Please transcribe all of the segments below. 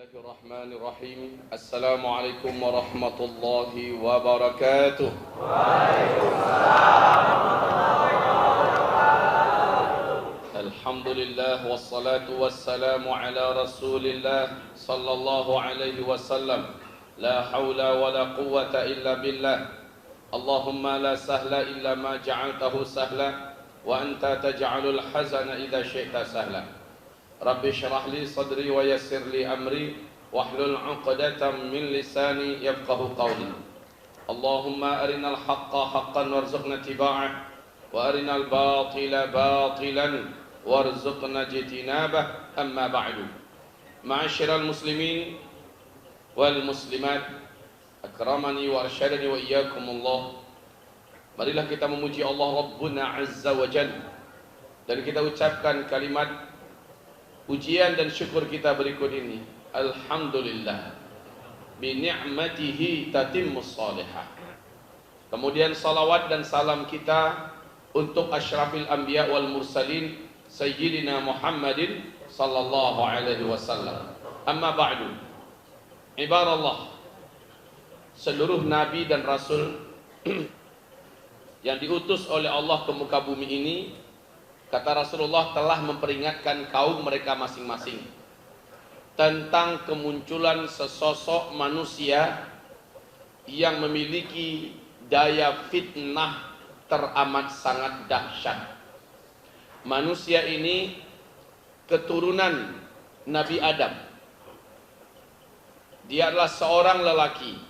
Bismillahirrahmanirrahim. Assalamualaikum warahmatullahi wabarakatuh. Alhamdulillah wassalatu wassalamu ala Rasulillah sallallahu alaihi wasallam. La haula wala quwwata illa billah. Allahumma la sahla illa ma ja'altahu sahla wa anta taj'alul hazana idza syi'ta sahla. Rabbi syrah li sadri wa yassir li amri wahlul 'uqdatam min lisani yafqahu qawli. Allahumma arinal haqqa haqqan warzuqna tiba'ah wa arinal batila batilan warzuqna jitinabah. Amma ba'du. Ma'asyiral muslimin wal muslimat, akramani wa arsyadani wa iyyakumullah. Marilah kita memuji Allah Rabbuna Azza wa Jalla, dan kita ucapkan kalimat pujian dan syukur kita berikut ini. Alhamdulillah bi ni'matihi tatimmus salihah. Kemudian salawat dan salam kita untuk asyrafil anbiya wal mursalin sayyidina Muhammadin sallallahu alaihi wasallam. Amma ba'du. Ibarallah, seluruh nabi dan rasul yang diutus oleh Allah ke muka bumi ini, kata Rasulullah, telah memperingatkan kaum mereka masing-masing tentang kemunculan sesosok manusia yang memiliki daya fitnah teramat sangat dahsyat. Manusia ini keturunan Nabi Adam. Dia adalah seorang lelaki,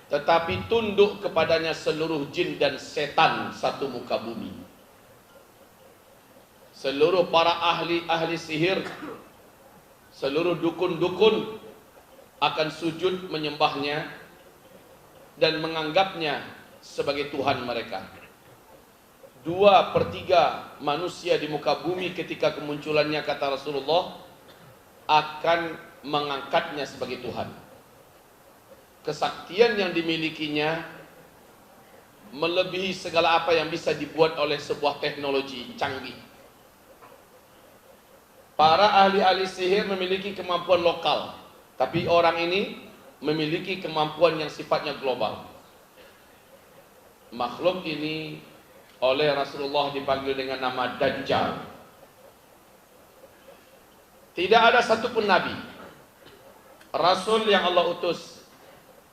tetapi tunduk kepadanya seluruh jin dan setan satu muka bumi. Seluruh para ahli sihir, seluruh dukun-dukun akan sujud menyembahnya dan menganggapnya sebagai Tuhan mereka. 2/3 manusia di muka bumi ketika kemunculannya, kata Rasulullah, akan mengangkatnya sebagai Tuhan. Kesaktian yang dimilikinya melebihi segala apa yang bisa dibuat oleh sebuah teknologi canggih. Para ahli-ahli sihir memiliki kemampuan lokal, tapi orang ini memiliki kemampuan yang sifatnya global. Makhluk ini oleh Rasulullah dipanggil dengan nama Dajjal. Tidak ada satupun nabi, rasul yang Allah utus,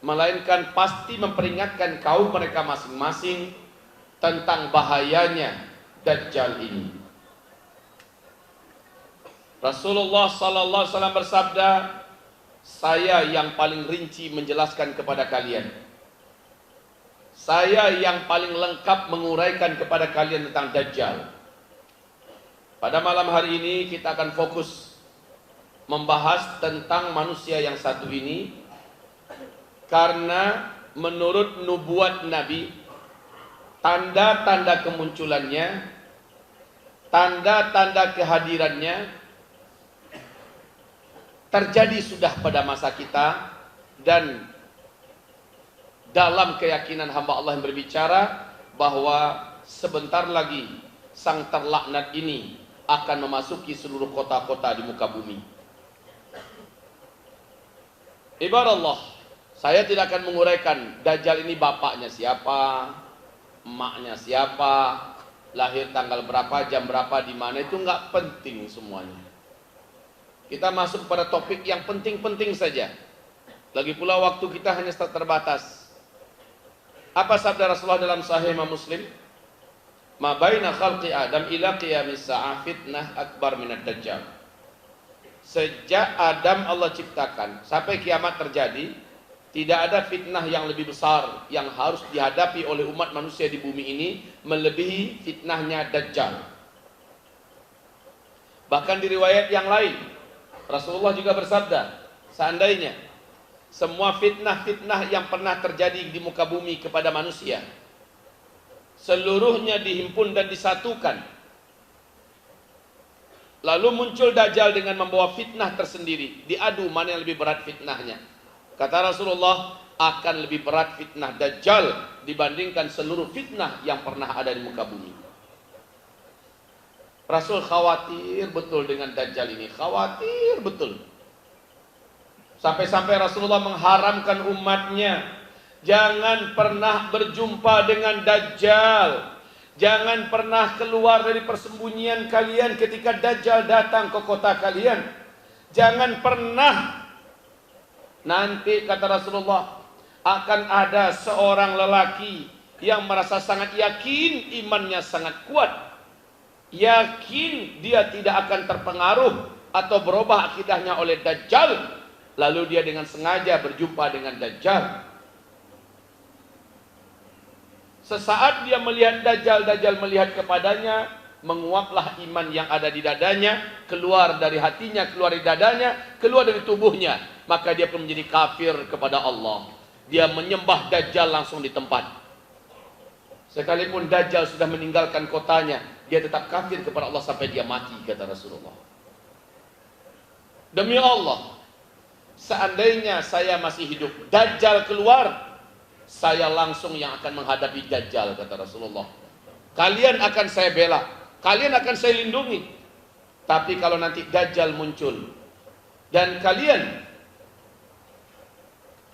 melainkan pasti memperingatkan kaum mereka masing-masing tentang bahayanya Dajjal ini. Rasulullah sallallahu alaihi wasallam bersabda, saya yang paling rinci menjelaskan kepada kalian, saya yang paling lengkap menguraikan kepada kalian tentang Dajjal. Pada malam hari ini kita akan fokus membahas tentang manusia yang satu ini, karena menurut nubuat Nabi, tanda-tanda kemunculannya, tanda-tanda kehadirannya terjadi sudah pada masa kita, dan dalam keyakinan hamba Allah yang berbicara bahwa sebentar lagi sang terlaknat ini akan memasuki seluruh kota-kota di muka bumi. Ibarat, saya tidak akan menguraikan Dajjal ini bapaknya siapa, emaknya siapa, lahir tanggal berapa, jam berapa, di mana, itu nggak penting semuanya. Kita masuk pada topik yang penting-penting saja. Lagi pula waktu kita hanya terbatas. Apa sabda Rasulullah dalam Sahih Imam Muslim? Ma baina khalqi Adam ila qiyamis sa'ah fitnah akbar minad Dajjal. Sejak Adam Allah ciptakan sampai kiamat terjadi, tidak ada fitnah yang lebih besar yang harus dihadapi oleh umat manusia di bumi ini melebihi fitnahnya Dajjal. Bahkan di riwayat yang lain, Rasulullah juga bersabda, seandainya semua fitnah-fitnah yang pernah terjadi di muka bumi kepada manusia seluruhnya dihimpun dan disatukan, lalu muncul Dajjal dengan membawa fitnah tersendiri, diadu mana yang lebih berat fitnahnya, kata Rasulullah, akan lebih berat fitnah Dajjal dibandingkan seluruh fitnah yang pernah ada di muka bumi. Rasul khawatir betul dengan Dajjal ini, khawatir betul. Sampai-sampai Rasulullah mengharamkan umatnya, jangan pernah berjumpa dengan Dajjal. Jangan pernah keluar dari persembunyian kalian ketika Dajjal datang ke kota kalian. Jangan pernah. Nanti kata Rasulullah, akan ada seorang lelaki yang merasa sangat yakin imannya sangat kuat. Yakin dia tidak akan terpengaruh atau berubah akidahnya oleh Dajjal. Lalu dia dengan sengaja berjumpa dengan Dajjal. Sesaat dia melihat Dajjal, Dajjal melihat kepadanya, menguaplah iman yang ada di dadanya, keluar dari hatinya, keluar dari dadanya, keluar dari tubuhnya. Maka dia pun menjadi kafir kepada Allah. Dia menyembah Dajjal langsung di tempat. Sekalipun Dajjal sudah meninggalkan kotanya, dia tetap kafir kepada Allah sampai dia mati, kata Rasulullah. Demi Allah, seandainya saya masih hidup, Dajjal keluar, saya langsung yang akan menghadapi Dajjal, kata Rasulullah. Kalian akan saya bela, kalian akan saya lindungi. Tapi kalau nanti Dajjal muncul dan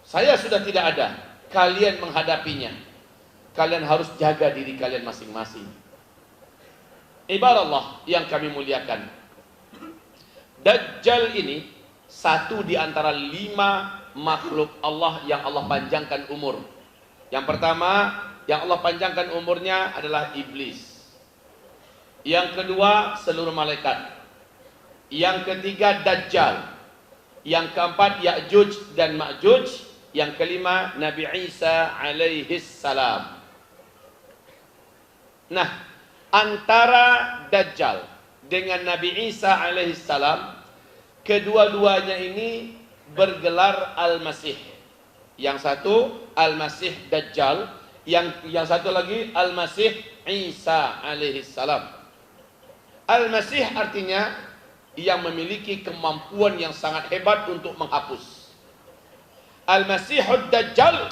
saya sudah tidak ada, kalian menghadapinya, kalian harus jaga diri kalian masing-masing. Ibarat yang kami muliakan, Dajjal ini satu di antara 5 makhluk Allah yang Allah panjangkan umur. Yang pertama yang Allah panjangkan umurnya adalah iblis. Yang kedua seluruh malaikat. Yang ketiga Dajjal. Yang keempat Ya'juj dan Ma'juj. Yang kelima Nabi Isa alaihis salam. Nah, antara Dajjal dengan Nabi Isa alaihis salam, kedua-duanya ini bergelar Al-Masih. Yang satu Al-Masih Dajjal, yang satu lagi Al-Masih Isa alaihis salam. Al-Masih artinya yang memiliki kemampuan yang sangat hebat untuk menghapus. Al-Masihud Dajjal,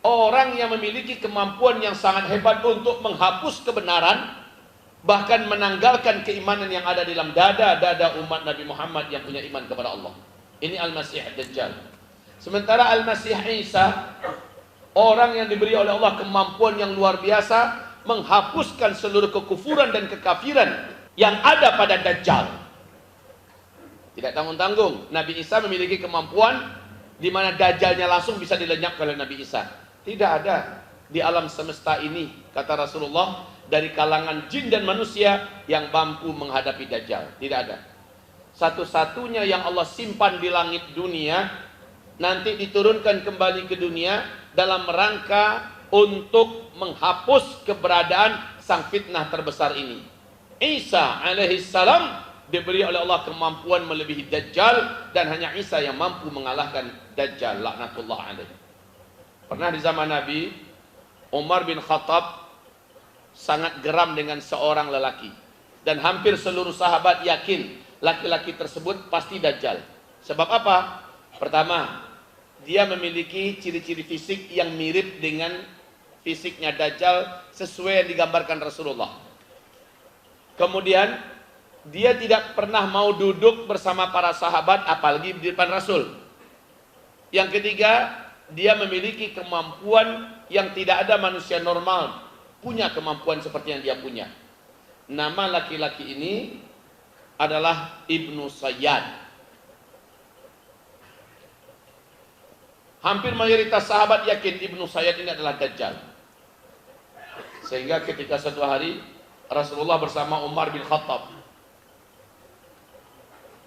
orang yang memiliki kemampuan yang sangat hebat untuk menghapus kebenaran, bahkan menanggalkan keimanan yang ada dalam dada umat Nabi Muhammad yang punya iman kepada Allah. Ini Al-Masih Dajjal. Sementara Al-Masih Isa, orang yang diberi oleh Allah kemampuan yang luar biasa, menghapuskan seluruh kekufuran dan kekafiran yang ada pada Dajjal. Tidak tanggung-tanggung, Nabi Isa memiliki kemampuan di mana Dajjalnya langsung bisa dilenyapkan oleh Nabi Isa. Tidak ada di alam semesta ini, kata Rasulullah, dari kalangan jin dan manusia yang mampu menghadapi Dajjal. Tidak ada. Satu-satunya yang Allah simpan di langit dunia, nanti diturunkan kembali ke dunia dalam rangka untuk menghapus keberadaan sang fitnah terbesar ini. Isa alaihissalam salam diberi oleh Allah kemampuan melebihi Dajjal, dan hanya Isa yang mampu mengalahkan Dajjal laknatullah alaih. Pernah di zaman Nabi, Umar bin Khattab sangat geram dengan seorang lelaki, dan hampir seluruh sahabat yakin laki-laki tersebut pasti Dajjal. Sebab apa? Pertama, dia memiliki ciri-ciri fisik yang mirip dengan fisiknya Dajjal, sesuai yang digambarkan Rasulullah. Kemudian dia tidak pernah mau duduk bersama para sahabat, apalagi di depan Rasul. Yang ketiga, dia memiliki kemampuan yang tidak ada manusia normal punya kemampuan seperti yang dia punya. Nama laki-laki ini adalah Ibnu Sayyad. Hampir mayoritas sahabat yakin Ibnu Sayyad ini adalah Dajjal. Sehingga ketika suatu hari Rasulullah bersama Umar bin Khattab,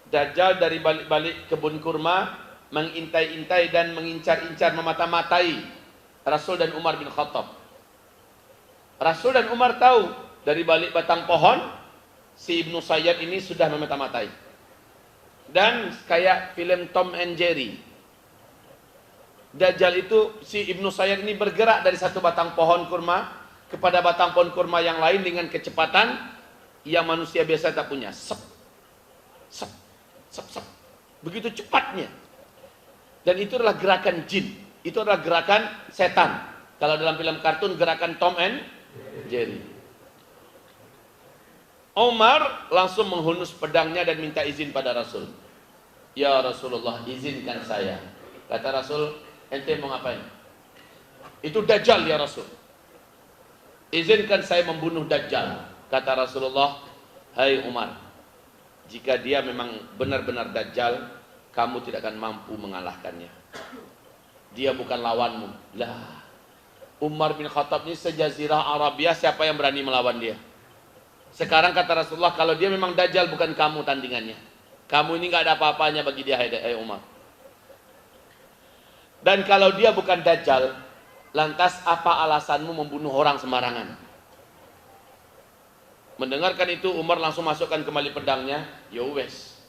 Dajjal dari balik-balik kebun kurma mengintai-intai dan mengincar-incar, memata-matai Rasul dan Umar bin Khattab. Rasul dan Umar tahu dari balik batang pohon si Ibnu Sayyad ini sudah memata-matai. Dan kayak film Tom and Jerry, Dajjal itu, si Ibnu Sayyad ini bergerak dari satu batang pohon kurma kepada batang pohon kurma yang lain dengan kecepatan yang manusia biasa tak punya. Sep, sep, sep, sep. Begitu cepatnya. Dan itu adalah gerakan jin. Itu adalah gerakan setan. Kalau dalam film kartun gerakan Tom and Jerry. Umar langsung menghunus pedangnya dan minta izin pada Rasul. Ya Rasulullah, izinkan saya. Kata Rasul, ente mau ngapain? Itu Dajjal ya Rasul. Izinkan saya membunuh Dajjal. Kata Rasulullah, hai Umar, jika dia memang benar-benar Dajjal, kamu tidak akan mampu mengalahkannya. Dia bukan lawanmu. Lah, Umar bin Khattab ini sejazirah Arabia, siapa yang berani melawan dia? Sekarang kata Rasulullah, kalau dia memang Dajjal, bukan kamu tandingannya. Kamu ini gak ada apa-apanya bagi dia, hai Umar. Dan kalau dia bukan Dajjal, lantas apa alasanmu membunuh orang sembarangan? Mendengarkan itu, Umar langsung masukkan kembali pedangnya. Ya wes.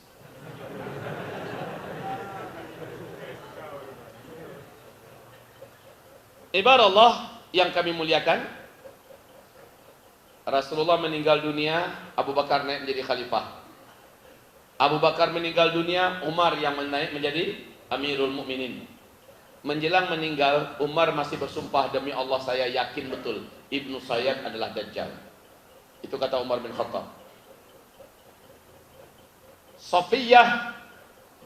Ibarat Allah yang kami muliakan, Rasulullah meninggal dunia, Abu Bakar naik menjadi khalifah. Abu Bakar meninggal dunia, Umar yang naik menjadi Amirul Mukminin. Menjelang meninggal, Umar masih bersumpah, demi Allah saya yakin betul Ibnu Sayyad adalah Dajjal. Itu kata Umar bin Khattab. Safiyah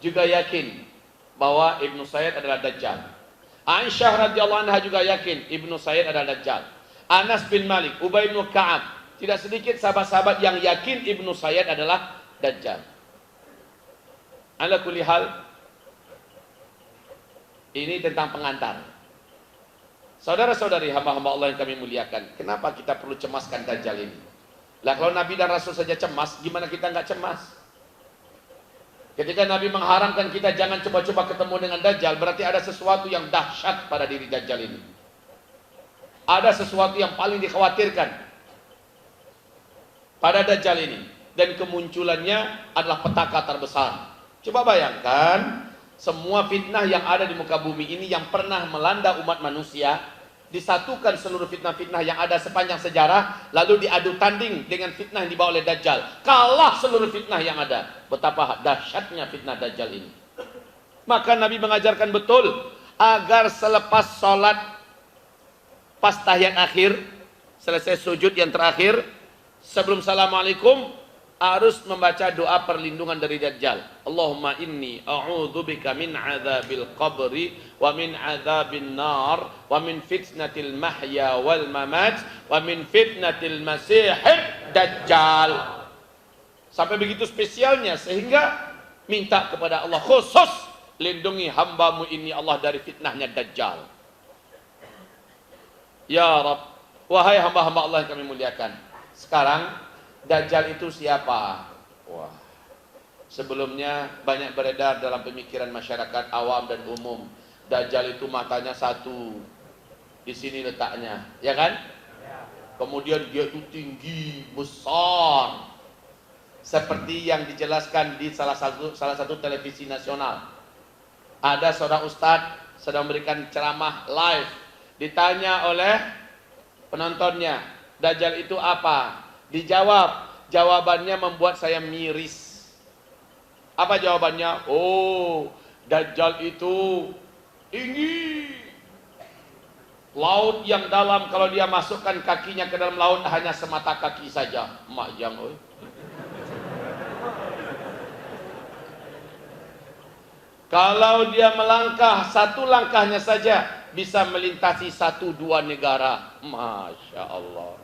juga yakin bahwa Ibnu Sayyad adalah Dajjal. Aisyah radhiyallahu anha juga yakin Ibnu Sayyad adalah Dajjal. Anas bin Malik, Ubay bin Ka'ab, tidak sedikit sahabat-sahabat yang yakin Ibnu Sayyad adalah Dajjal. Ala kulli hal, ini tentang pengantar. Saudara-saudari hamba-hamba Allah yang kami muliakan, kenapa kita perlu cemaskan Dajjal ini? Lah kalau Nabi dan Rasul saja cemas, gimana kita nggak cemas? Ketika Nabi mengharamkan kita jangan coba-coba ketemu dengan Dajjal, berarti ada sesuatu yang dahsyat pada diri Dajjal ini. Ada sesuatu yang paling dikhawatirkan pada Dajjal ini, dan kemunculannya adalah petaka terbesar. Coba bayangkan, semua fitnah yang ada di muka bumi ini yang pernah melanda umat manusia, disatukan seluruh fitnah-fitnah yang ada sepanjang sejarah, lalu diadu tanding dengan fitnah yang dibawa oleh Dajjal. Kalah seluruh fitnah yang ada. Betapa dahsyatnya fitnah Dajjal ini. Maka Nabi mengajarkan betul agar selepas sholat, pas tahiyat akhir, selesai sujud yang terakhir, sebelum Assalamualaikum, harus membaca doa perlindungan dari Dajjal. Allahumma inni a'udzubika min adzabil qabri wa min adzabin nar wa min fitnatil mahya wal mamat wa min fitnatil masihid dajjal. Sampai begitu spesialnya, sehingga minta kepada Allah khusus, lindungi hambamu ini Allah dari fitnahnya Dajjal. Ya Rabb, wahai hamba-hamba Allah yang kami muliakan, sekarang Dajjal itu siapa? Wah, sebelumnya banyak beredar dalam pemikiran masyarakat awam dan umum, Dajjal itu matanya satu, di sini letaknya, ya kan? Kemudian dia itu tinggi, besar, seperti yang dijelaskan di salah satu televisi nasional. Ada seorang ustadz sedang memberikan ceramah live, ditanya oleh penontonnya, Dajjal itu apa? Dijawab, jawabannya membuat saya miris. Apa jawabannya? Oh, Dajjal itu tinggi, laut yang dalam, kalau dia masukkan kakinya ke dalam laut hanya semata kaki saja. Mak jang, oi. Kalau dia melangkah, satu langkahnya saja bisa melintasi 1-2 negara. Masya Allah.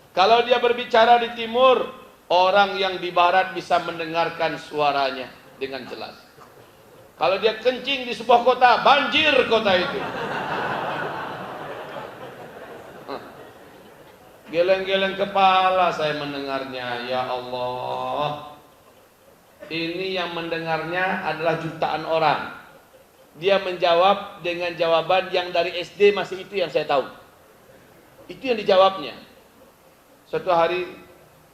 Kalau dia berbicara di timur, orang yang di barat bisa mendengarkan suaranya dengan jelas. Kalau dia kencing di sebuah kota, banjir kota itu. Geleng-geleng kepala saya mendengarnya. Ya Allah, ini yang mendengarnya adalah jutaan orang. Dia menjawab dengan jawaban yang dari SD masih itu yang saya tahu. Itu yang dijawabnya. Suatu hari,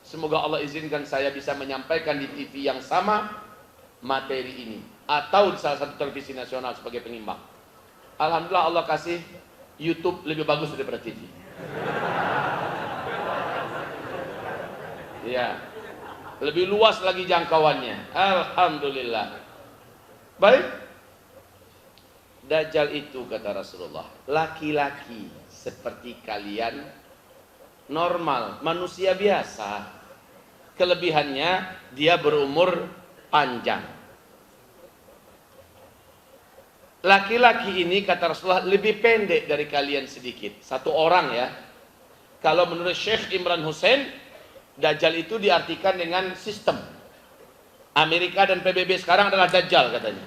semoga Allah izinkan saya bisa menyampaikan di TV yang sama materi ini, atau di salah satu televisi nasional sebagai pengimbang. Alhamdulillah Allah kasih YouTube lebih bagus daripada TV. Ya, lebih luas lagi jangkauannya. Alhamdulillah. Baik. Dajjal itu kata Rasulullah, laki-laki seperti kalian, normal, manusia biasa. Kelebihannya dia berumur panjang. laki-laki ini kata Rasulullah lebih pendek dari kalian sedikit. Satu orang ya. Kalau menurut Syekh Imran Hussein, Dajjal itu diartikan dengan sistem. Amerika dan PBB sekarang adalah Dajjal katanya.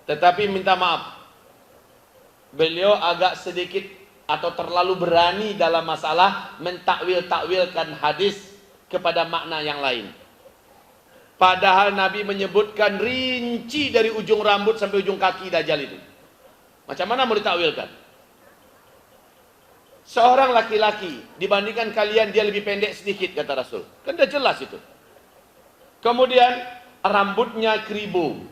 Tetapi minta maaf, beliau agak sedikit atau terlalu berani dalam masalah mentakwil-takwilkan hadis kepada makna yang lain. Padahal Nabi menyebutkan rinci dari ujung rambut sampai ujung kaki Dajjal itu. Macam mana mau ditakwilkan? Seorang laki-laki dibandingkan kalian dia lebih pendek sedikit kata Rasul. Kan udah jelas itu. Kemudian rambutnya keribu.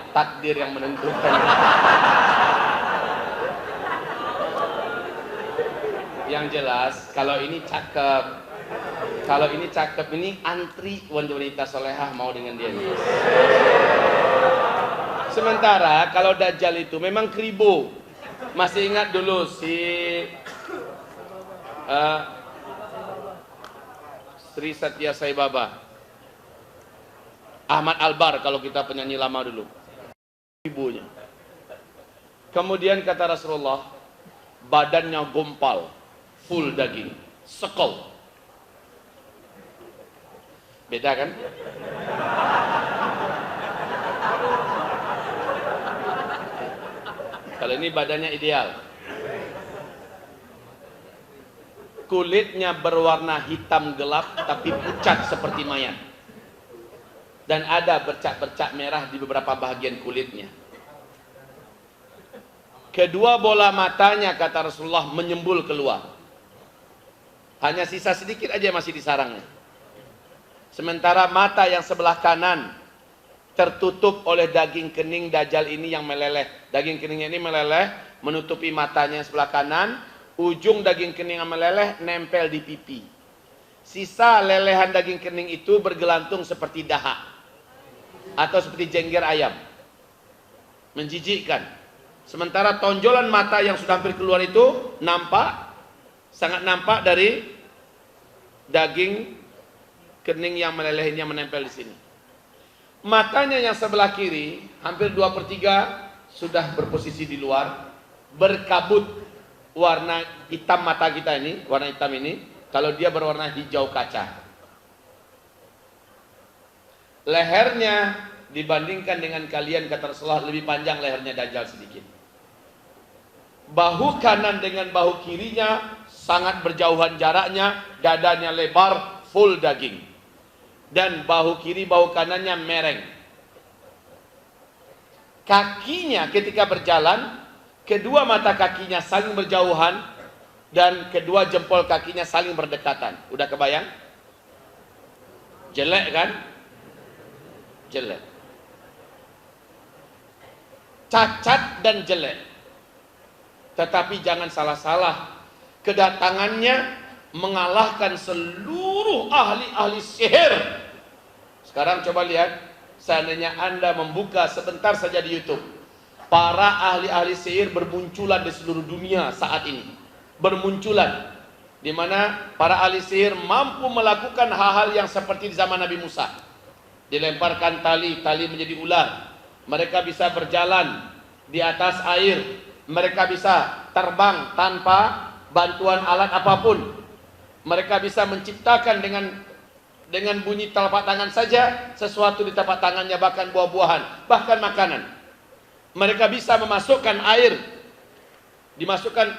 Takdir yang menentukan. Yang jelas, kalau ini cakep, ini antri wanita solehah mau dengan dia. Sementara kalau Dajjal itu memang keribu. Masih ingat dulu si Sri Satya Sai Baba, Ahmad Albar kalau kita penyanyi lama dulu. Ibunya. Kemudian kata Rasulullah, badannya gumpal, full daging, sekol. Beda kan? Kalau ini badannya ideal. Kulitnya berwarna hitam gelap tapi pucat seperti mayat. Dan ada bercak-bercak merah di beberapa bagian kulitnya. Kedua bola matanya kata Rasulullah menyembul keluar. Hanya sisa sedikit aja masih di sarangnya. Sementara mata yang sebelah kanan tertutup oleh daging kening Dajjal ini yang meleleh. Daging keningnya ini meleleh menutupi matanya yang sebelah kanan. Ujung daging kening yang meleleh nempel di pipi. Sisa lelehan daging kening itu bergelantung seperti dahak atau seperti jengger ayam, menjijikkan. Sementara tonjolan mata yang sudah hampir keluar itu nampak, sangat nampak dari daging kening yang meleleh ini yang menempel di sini. Matanya yang sebelah kiri hampir 2/3 sudah berposisi di luar, berkabut warna hitam mata kita ini, warna hitam ini. Kalau dia berwarna hijau kaca. Lehernya dibandingkan dengan kalian kata Rasulullah lebih panjang lehernya Dajjal sedikit. Bahu kanan dengan bahu kirinya sangat berjauhan jaraknya, dadanya lebar, full daging. Dan bahu kiri bahu kanannya mereng. Kakinya ketika berjalan, kedua mata kakinya saling berjauhan dan kedua jempol kakinya saling berdekatan. Udah kebayang? Jelek kan? Jelek. Cacat dan jelek. Tetapi jangan salah-salah, kedatangannya mengalahkan seluruh ahli-ahli sihir. Sekarang coba lihat, seandainya Anda membuka sebentar saja di YouTube, para ahli-ahli sihir bermunculan di seluruh dunia saat ini. Bermunculan, di mana para ahli sihir mampu melakukan hal-hal yang seperti di zaman Nabi Musa. Dilemparkan tali, tali menjadi ular. Mereka bisa berjalan di atas air. Mereka bisa terbang tanpa bantuan alat apapun. Mereka bisa menciptakan dengan bunyi telapak tangan saja sesuatu di telapak tangannya, bahkan buah-buahan, bahkan makanan. Mereka bisa memasukkan air, dimasukkan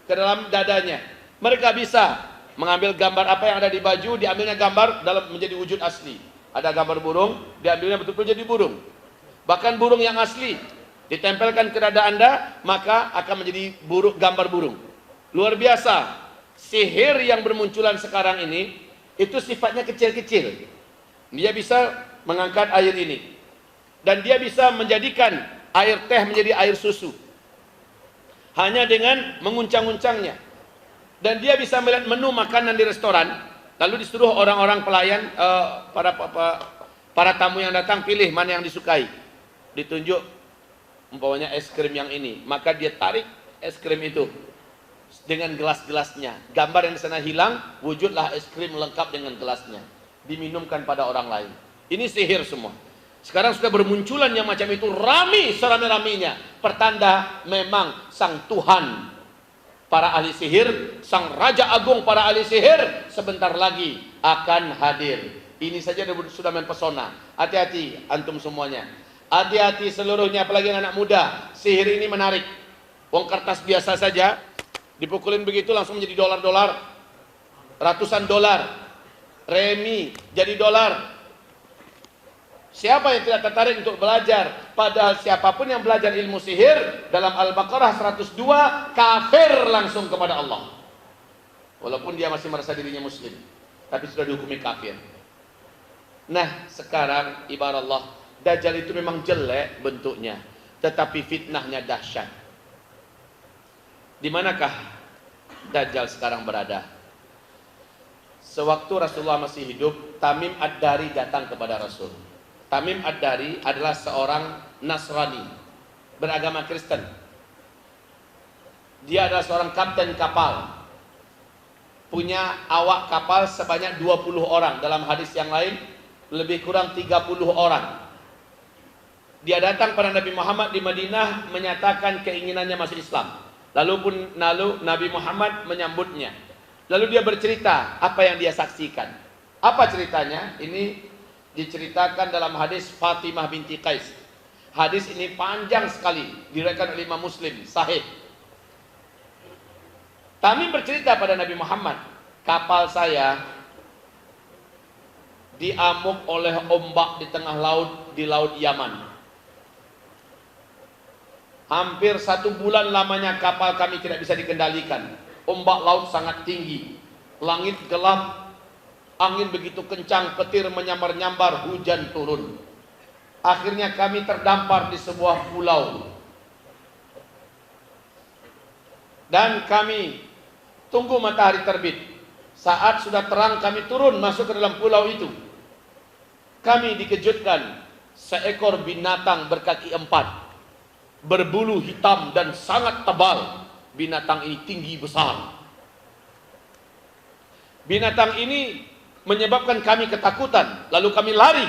ke dalam dadanya. Mereka bisa mengambil gambar apa yang ada di baju, diambilnya gambar dalam menjadi wujud asli. Ada gambar burung, diambilnya betul-betul jadi burung. Bahkan burung yang asli ditempelkan ke dada Anda, maka akan menjadi gambar burung. Luar biasa. Sihir yang bermunculan sekarang ini itu sifatnya kecil-kecil. Dia bisa mengangkat air ini, dan dia bisa menjadikan air teh menjadi air susu hanya dengan menguncang-uncangnya. Dan dia bisa melihat menu makanan di restoran, lalu disuruh orang-orang pelayan, para tamu yang datang, pilih mana yang disukai. Ditunjuk umpamanya es krim yang ini, maka dia tarik es krim itu dengan gelas-gelasnya. Gambar yang di sana hilang, wujudlah es krim lengkap dengan gelasnya, diminumkan pada orang lain. Ini sihir semua. Sekarang sudah bermunculan yang macam itu, rame serame-ramenya, pertanda memang sang Tuhan para ahli sihir, sang Raja Agung para ahli sihir sebentar lagi akan hadir. Ini saja sudah mempesona. Hati-hati antum semuanya, hati-hati seluruhnya, apalagi anak muda. Sihir ini menarik. Uang kertas biasa saja dipukulin begitu langsung menjadi dolar-dolar, ratusan dolar. Remi jadi dolar. Siapa yang tidak tertarik untuk belajar? Padahal siapapun yang belajar ilmu sihir, dalam Al-Baqarah 102, kafir langsung kepada Allah. Walaupun dia masih merasa dirinya muslim, tapi sudah dihukumi kafir. Nah, sekarang ibarat Allah, Dajjal itu memang jelek bentuknya, tetapi fitnahnya dahsyat. Di manakah Dajjal sekarang berada? Sewaktu Rasulullah masih hidup, Tamim Ad-Dari datang kepada Rasul. Tamim Ad-Dari adalah seorang Nasrani, beragama Kristen. Dia adalah seorang kapten kapal, punya awak kapal sebanyak 20 orang. Dalam hadis yang lain lebih kurang 30 orang. Dia datang pada Nabi Muhammad di Madinah menyatakan keinginannya masuk Islam. Lalu Nabi Muhammad menyambutnya. Lalu dia bercerita apa yang dia saksikan. Apa ceritanya? Ini diceritakan dalam hadis Fatimah binti Qais. Hadis ini panjang sekali, diriwayatkan oleh Imam Muslim, sahih. Tamim bercerita pada Nabi Muhammad, kapal saya diamuk oleh ombak di tengah laut, di laut Yaman. Hampir 1 bulan lamanya kapal kami tidak bisa dikendalikan. Ombak laut sangat tinggi, langit gelap, angin begitu kencang, petir menyambar-nyambar, hujan turun. Akhirnya kami terdampar di sebuah pulau. Dan kami tunggu matahari terbit. Saat sudah terang kami turun masuk ke dalam pulau itu. Kami dikejutkan seekor binatang berkaki 4, berbulu hitam dan sangat tebal. Binatang ini tinggi besar. Binatang ini menyebabkan kami ketakutan, lalu kami lari.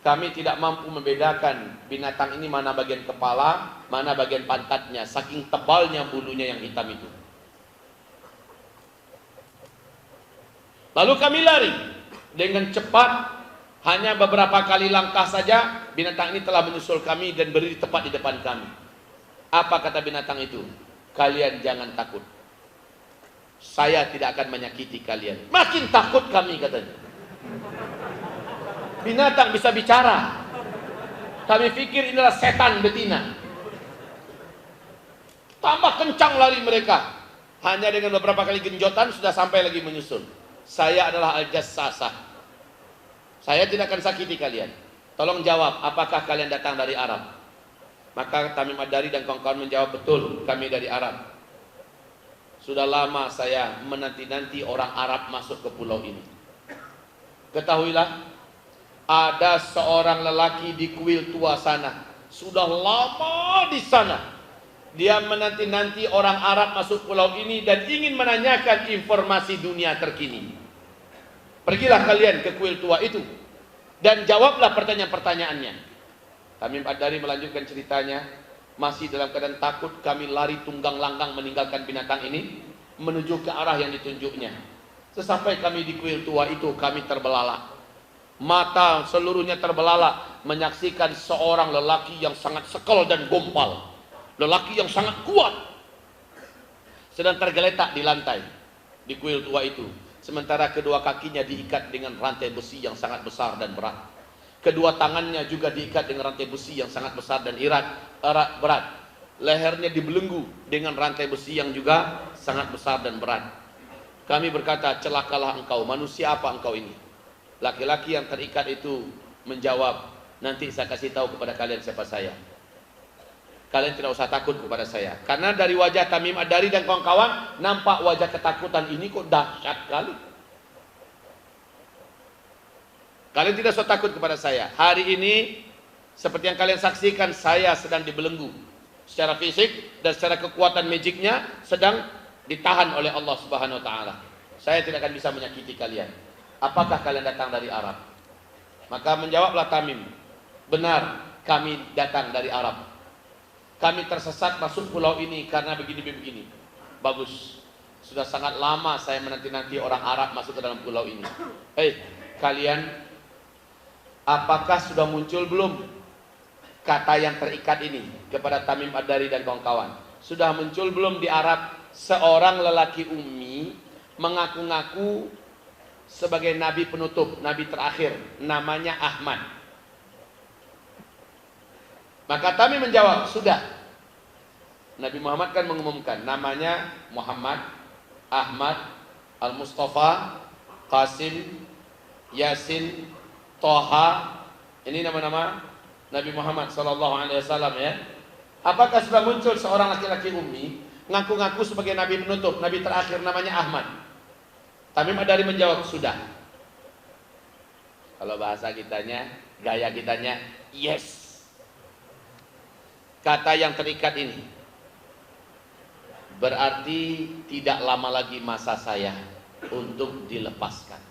Kami tidak mampu membedakan binatang ini mana bagian kepala, mana bagian pantatnya, saking tebalnya bulunya yang hitam itu. Lalu kami lari dengan cepat, hanya beberapa kali langkah saja binatang ini telah menyusul kami dan berdiri tepat di depan kami. Apa kata binatang itu? Kalian jangan takut, saya tidak akan menyakiti kalian. Makin takut kami, katanya. Binatang bisa bicara. Kami pikir inilah setan betina. Tambah kencang lari mereka. Hanya dengan beberapa kali genjotan sudah sampai lagi menyusul. Saya adalah Al-Jassasah. Saya tidak akan sakiti kalian. Tolong jawab, apakah kalian datang dari Arab? Maka Tamim Ad-Dari dan kawan-kawan menjawab, betul, kami dari Arab. Sudah lama saya menanti-nanti orang Arab masuk ke pulau ini. Ketahuilah, ada seorang lelaki di kuil tua sana, sudah lama di sana. Dia menanti-nanti orang Arab masuk pulau ini dan ingin menanyakan informasi dunia terkini. Pergilah kalian ke kuil tua itu dan jawablah pertanyaan-pertanyaannya. Tamim Ad-Dari melanjutkan ceritanya. Masih dalam keadaan takut, kami lari tunggang langgang meninggalkan binatang ini menuju ke arah yang ditunjuknya. Sesampai kami di kuil tua itu, kami terbelalak. Mata seluruhnya terbelalak menyaksikan seorang lelaki yang sangat sekal dan gompal. Lelaki yang sangat kuat sedang tergeletak di lantai di kuil tua itu. Sementara kedua kakinya diikat dengan rantai besi yang sangat besar dan berat. Kedua tangannya juga diikat dengan rantai besi yang sangat besar dan berat. Lehernya dibelenggu dengan rantai besi yang juga sangat besar dan berat. Kami berkata, celakalah engkau, manusia apa engkau ini? Laki-laki yang terikat itu menjawab, nanti saya kasih tahu kepada kalian siapa saya. kalian tidak usah takut kepada saya. Karena dari wajah Tamim Ad-Dari dan kawan-kawan nampak wajah ketakutan ini kok dahsyat kali. Kalian tidak usah takut kepada saya. Hari ini seperti yang kalian saksikan, saya sedang dibelenggu secara fisik dan secara kekuatan magicnya sedang ditahan oleh Allah Subhanahu wa taala. Saya tidak akan bisa menyakiti kalian. Apakah kalian datang dari Arab? Maka menjawablah Tamim, benar, kami datang dari Arab. Kami tersesat masuk pulau ini karena begini-begini. Bagus. Sudah sangat lama saya menanti-nanti orang Arab masuk ke dalam pulau ini. Kalian, apakah sudah muncul belum kata yang terikat ini kepada Tamim Ad-Dari dan kawan-kawan? Sudah muncul belum di Arab seorang lelaki ummi mengaku-ngaku sebagai nabi penutup, nabi terakhir, namanya Ahmad? Maka Tamim menjawab, sudah. Nabi Muhammad kan mengumumkan namanya Muhammad, Ahmad, Al-Mustafa, Qasim, Yasin, Toha. Ini nama-nama Nabi Muhammad SAW ya. Apakah sudah muncul seorang laki-laki ummi ngaku-ngaku sebagai nabi penutup, nabi terakhir, namanya Ahmad? Tamim Ad-Dari menjawab, sudah. Kalau bahasa kitanya, gaya kitanya, yes. Kata yang terikat ini berarti tidak lama lagi masa saya untuk dilepaskan.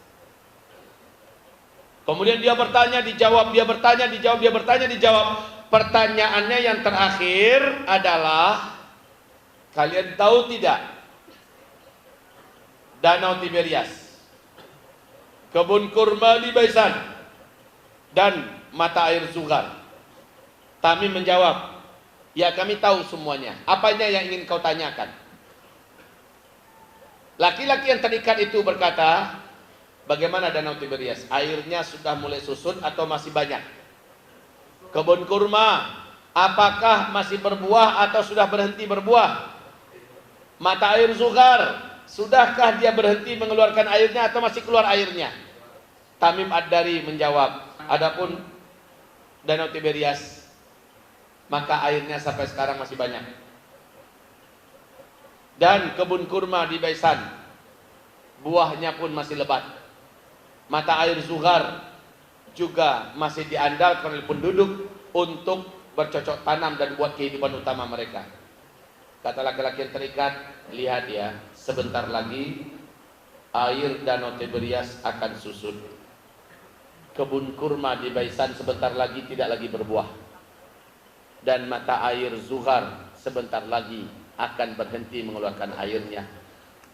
Kemudian dia bertanya, dijawab, dia bertanya, dijawab, dia bertanya, dijawab. Pertanyaannya yang terakhir adalah, kalian tahu tidak Danau Tiberias, kebun kurma di Baisan, dan mata air Zuhar? Tamim menjawab, ya kami tahu semuanya. Apanya yang ingin kau tanyakan? Laki-laki yang terikat itu berkata, bagaimana Danau Tiberias? Airnya sudah mulai susut atau masih banyak? Kebun kurma, apakah masih berbuah atau sudah berhenti berbuah? Mata air Zuhar, sudahkah dia berhenti mengeluarkan airnya atau masih keluar airnya? Tamim Ad-Dari menjawab, adapun Danau Tiberias, maka airnya sampai sekarang masih banyak. Dan kebun kurma di Baisan, buahnya pun masih lebat. Mata air Zuhar juga masih diandalkan oleh penduduk untuk bercocok tanam dan buat kehidupan utama mereka. Kata laki-laki yang terikat, lihat ya, sebentar lagi air Danau Tiberias akan susut. Kebun kurma di Baisan sebentar lagi tidak lagi berbuah. Dan mata air Zuhar sebentar lagi akan berhenti mengeluarkan airnya.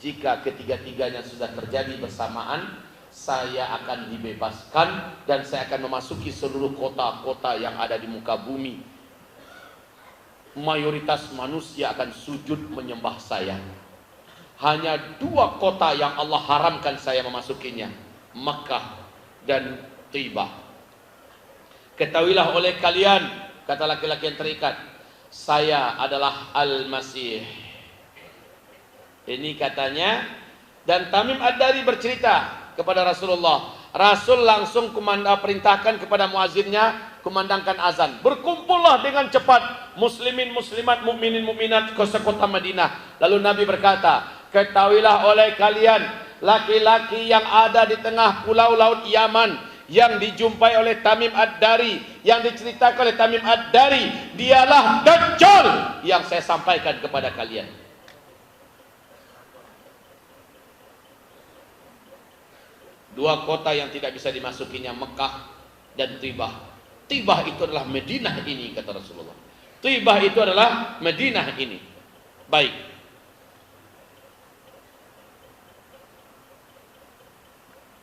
Jika ketiga-tiganya sudah terjadi bersamaan, saya akan dibebaskan dan saya akan memasuki seluruh kota-kota yang ada di muka bumi. Mayoritas manusia akan sujud menyembah saya. Hanya 2 kota yang Allah haramkan saya memasukinya, Makkah dan Taibah. Ketahuilah oleh kalian, kata laki-laki yang terikat, saya adalah Al-Masih. Ini katanya. Dan Tamim Ad-Dari bercerita kepada Rasulullah. Rasul langsung perintahkan kepada muazzinnya, kumandangkan azan. Berkumpullah dengan cepat muslimin, muslimat, mukminin, mukminat ke sekota Madinah. Lalu Nabi berkata, ketahuilah oleh kalian, laki-laki yang ada di tengah pulau laut Yaman yang dijumpai oleh Tamim Ad-Dari, yang diceritakan oleh Tamim Ad-Dari, dialah Dajjal yang saya sampaikan kepada kalian. Dua kota yang tidak bisa dimasukinya, Mekah dan Taibah. Taibah itu adalah Madinah ini, kata Rasulullah. Taibah itu adalah Madinah ini. Baik.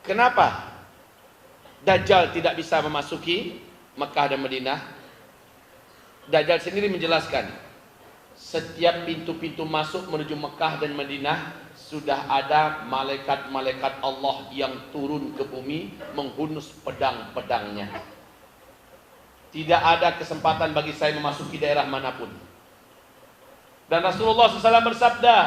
Kenapa Dajjal tidak bisa memasuki Mekah dan Madinah? Dajjal sendiri menjelaskan, setiap pintu-pintu masuk menuju Mekah dan Madinah sudah ada malaikat-malaikat Allah yang turun ke bumi menghunus pedang-pedangnya. Tidak ada kesempatan bagi saya memasuki daerah manapun. Dan Rasulullah SAW bersabda,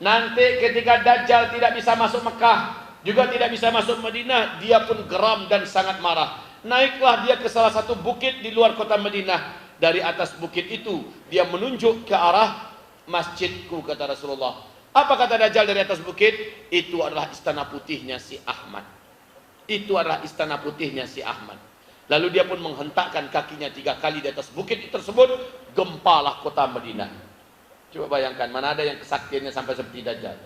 nanti ketika Dajjal tidak bisa masuk Mekah, juga tidak bisa masuk Madinah, dia pun geram dan sangat marah. Naiklah dia ke salah satu bukit di luar kota Madinah. dari atas bukit itu dia menunjuk ke arah masjidku, kata Rasulullah. Apa kata Dajjal dari atas bukit? Itu adalah istana putihnya si Ahmad. Itu adalah istana putihnya si Ahmad. Lalu dia pun menghentakkan kakinya 3 kali di atas bukit tersebut, gempalah kota Madinah. Coba bayangkan, mana ada yang kesaktiannya sampai seperti Dajjal.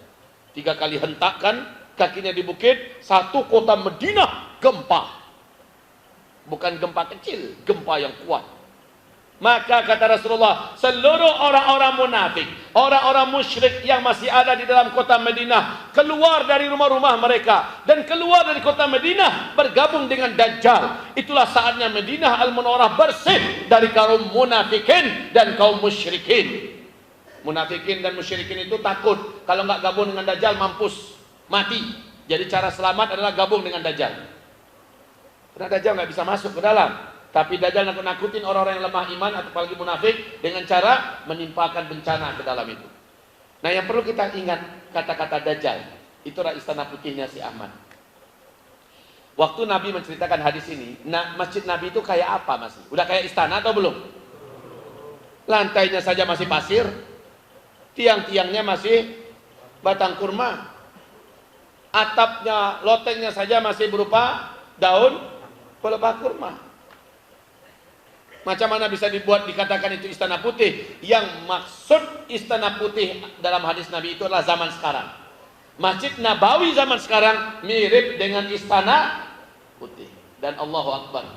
3 kali hentakkan kakinya di bukit, satu kota Madinah gempa. Bukan gempa kecil, gempa yang kuat. Maka kata Rasulullah, seluruh orang-orang munafik, orang-orang musyrik yang masih ada di dalam kota Madinah, keluar dari rumah-rumah mereka dan keluar dari kota Madinah bergabung dengan Dajjal. Itulah saatnya Madinah Al-Munawwarah bersih dari kaum munafikin dan kaum musyrikin. Munafikin dan musyrikin itu takut kalau nggak gabung dengan Dajjal mampus, mati. Jadi cara selamat adalah gabung dengan Dajjal. Karena Dajjal nggak bisa masuk ke dalam. Tapi Dajjal nakut-nakutin orang-orang yang lemah iman atau apalagi munafik dengan cara menimpakan bencana ke dalam itu. Nah, yang perlu kita ingat kata-kata Dajjal, itulah istana putihnya si Ahmad. Waktu Nabi menceritakan hadis ini, masjid Nabi itu kayak apa masih? Udah kayak istana atau belum? Lantainya saja masih pasir, tiang-tiangnya masih batang kurma, atapnya, lotengnya saja masih berupa daun pelepah kurma. Macam mana bisa dibuat dikatakan itu istana putih? Yang maksud istana putih dalam hadis Nabi itu adalah zaman sekarang. Masjid Nabawi zaman sekarang mirip dengan istana putih. Dan Allahu Akbar,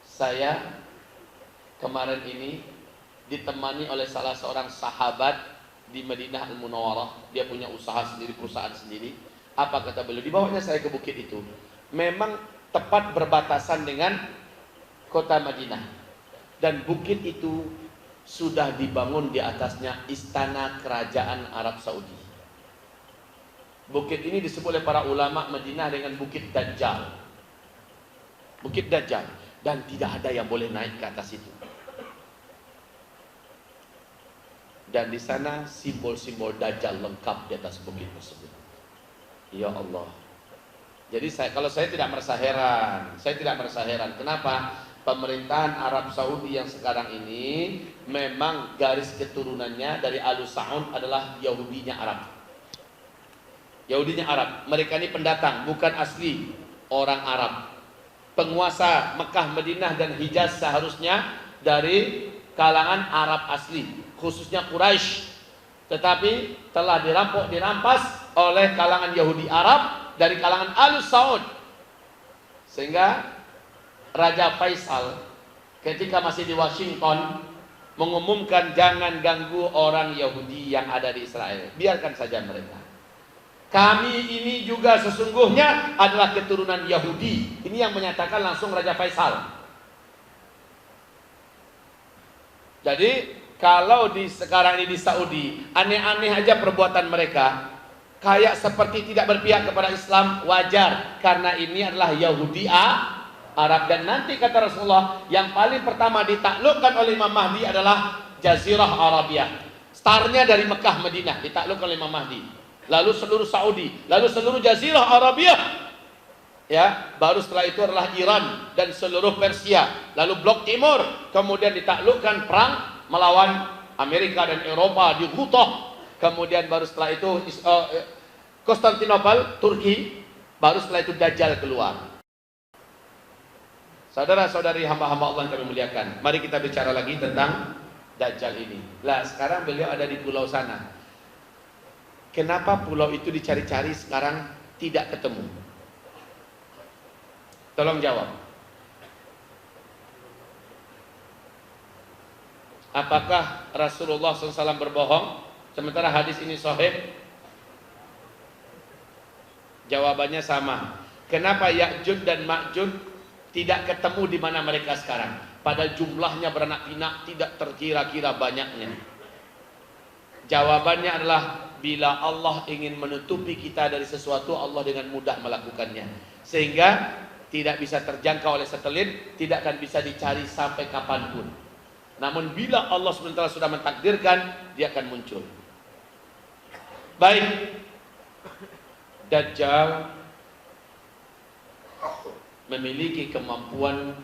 saya kemarin ini ditemani oleh salah seorang sahabat di Madinah Al-Munawwarah. Dia punya usaha sendiri, perusahaan sendiri. Apa kata beliau? Dibawanya saya ke bukit itu. Memang tepat berbatasan dengan kota Madinah. Dan bukit itu sudah dibangun di atasnya istana kerajaan Arab Saudi. Bukit ini disebut oleh para ulama Madinah dengan Bukit Dajjal. Bukit Dajjal. Dan tidak ada yang boleh naik ke atas itu. Dan di sana simbol-simbol Dajjal lengkap di atas bukit tersebut. Ya Allah. Jadi kalau saya tidak merasa heran. Saya tidak merasa heran. Kenapa? Pemerintahan Arab Saudi yang sekarang ini memang garis keturunannya dari Alu Sa'ud adalah Yahudinya Arab. Yahudinya Arab. Mereka ini pendatang, bukan asli orang Arab. Penguasa Mekah, Madinah dan Hijaz seharusnya dari kalangan Arab asli, khususnya Quraisy. Tetapi telah dirampas oleh kalangan Yahudi Arab dari kalangan Alu Sa'ud. Sehingga Raja Faisal ketika masih di Washington mengumumkan jangan ganggu orang Yahudi yang ada di Israel, biarkan saja mereka. Kami ini juga sesungguhnya adalah keturunan Yahudi. Ini yang menyatakan langsung Raja Faisal. Jadi kalau sekarang ini di Saudi aneh-aneh aja perbuatan mereka, kayak seperti tidak berpihak kepada Islam, wajar karena ini adalah Yahudi Arab. Dan nanti kata Rasulullah, yang paling pertama ditaklukkan oleh Imam Mahdi adalah Jazirah Arabia. Startnya dari Mekah Madinah ditaklukkan oleh Imam Mahdi. Lalu seluruh Saudi, lalu seluruh Jazirah Arabia. Ya, baru setelah itu adalah Iran dan seluruh Persia, lalu Blok Timur, kemudian ditaklukkan perang melawan Amerika dan Eropa di Ghutah. Kemudian baru setelah itu Konstantinopel, Turki, baru setelah itu Dajjal keluar. Saudara-saudari hamba-hamba Allah yang kami muliakan, mari kita bicara lagi tentang Dajjal ini. Lah, sekarang beliau ada di pulau sana. Kenapa pulau itu dicari-cari sekarang tidak ketemu? Tolong jawab. Apakah Rasulullah SAW berbohong sementara hadis ini sahih? Jawabannya sama. Kenapa Ya'juj dan Ma'juj tidak ketemu di mana mereka sekarang? Padahal jumlahnya beranak pinak tidak terkira-kira banyaknya. Jawabannya adalah bila Allah ingin menutupi kita dari sesuatu, Allah dengan mudah melakukannya. Sehingga tidak bisa terjangkau oleh satelit, tidak akan bisa dicari sampai kapanpun. Namun bila Allah SWT sudah mentakdirkan, dia akan muncul. Baik, Dajjal memiliki kemampuan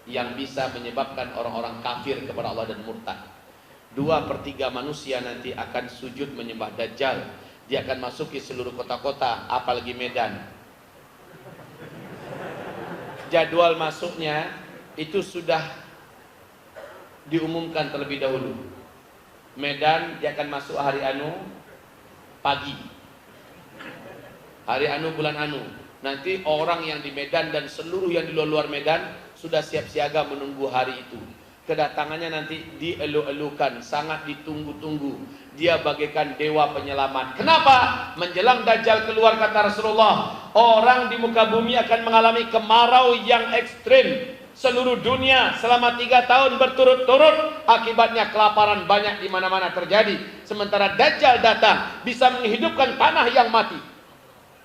yang bisa menyebabkan orang-orang kafir kepada Allah dan murtad. 2/3 manusia nanti akan sujud menyembah Dajjal. Dia akan masuki seluruh kota-kota, apalagi Medan. Jadwal masuknya itu sudah diumumkan terlebih dahulu. Medan dia akan masuk hari anu pagi. Hari anu bulan anu. Nanti orang yang di Medan dan seluruh yang di luar Medan sudah siap siaga menunggu hari itu. Kedatangannya nanti dielu-elukan, sangat ditunggu-tunggu. Dia bagaikan dewa penyelamat. Kenapa? Menjelang Dajjal keluar, kata Rasulullah, orang di muka bumi akan mengalami kemarau yang ekstrim. Seluruh dunia selama 3 tahun berturut-turut, akibatnya kelaparan banyak di mana-mana terjadi. Sementara Dajjal datang bisa menghidupkan tanah yang mati.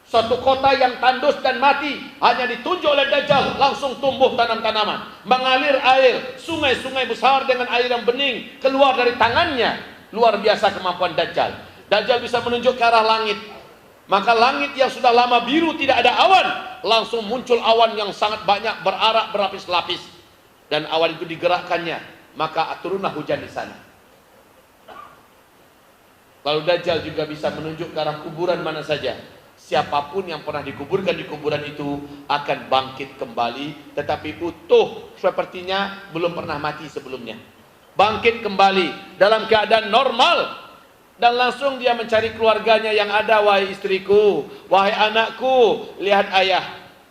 Suatu kota yang tandus dan mati hanya ditunjuk oleh Dajjal, langsung tumbuh tanam-tanaman, mengalir air, sungai-sungai besar dengan air yang bening keluar dari tangannya. Luar biasa kemampuan Dajjal. Dajjal bisa menunjuk ke arah langit, maka langit yang sudah lama biru tidak ada awan, langsung muncul awan yang sangat banyak berarak berlapis-lapis, dan awan itu digerakkannya, maka turunlah hujan di sana. Lalu Dajjal juga bisa menunjuk ke arah kuburan mana saja. Siapapun yang pernah dikuburkan di kuburan itu akan bangkit kembali, tetapi utuh sepertinya belum pernah mati sebelumnya. Bangkit kembali dalam keadaan normal, dan langsung dia mencari keluarganya yang ada. Wahai istriku, wahai anakku, lihat ayah,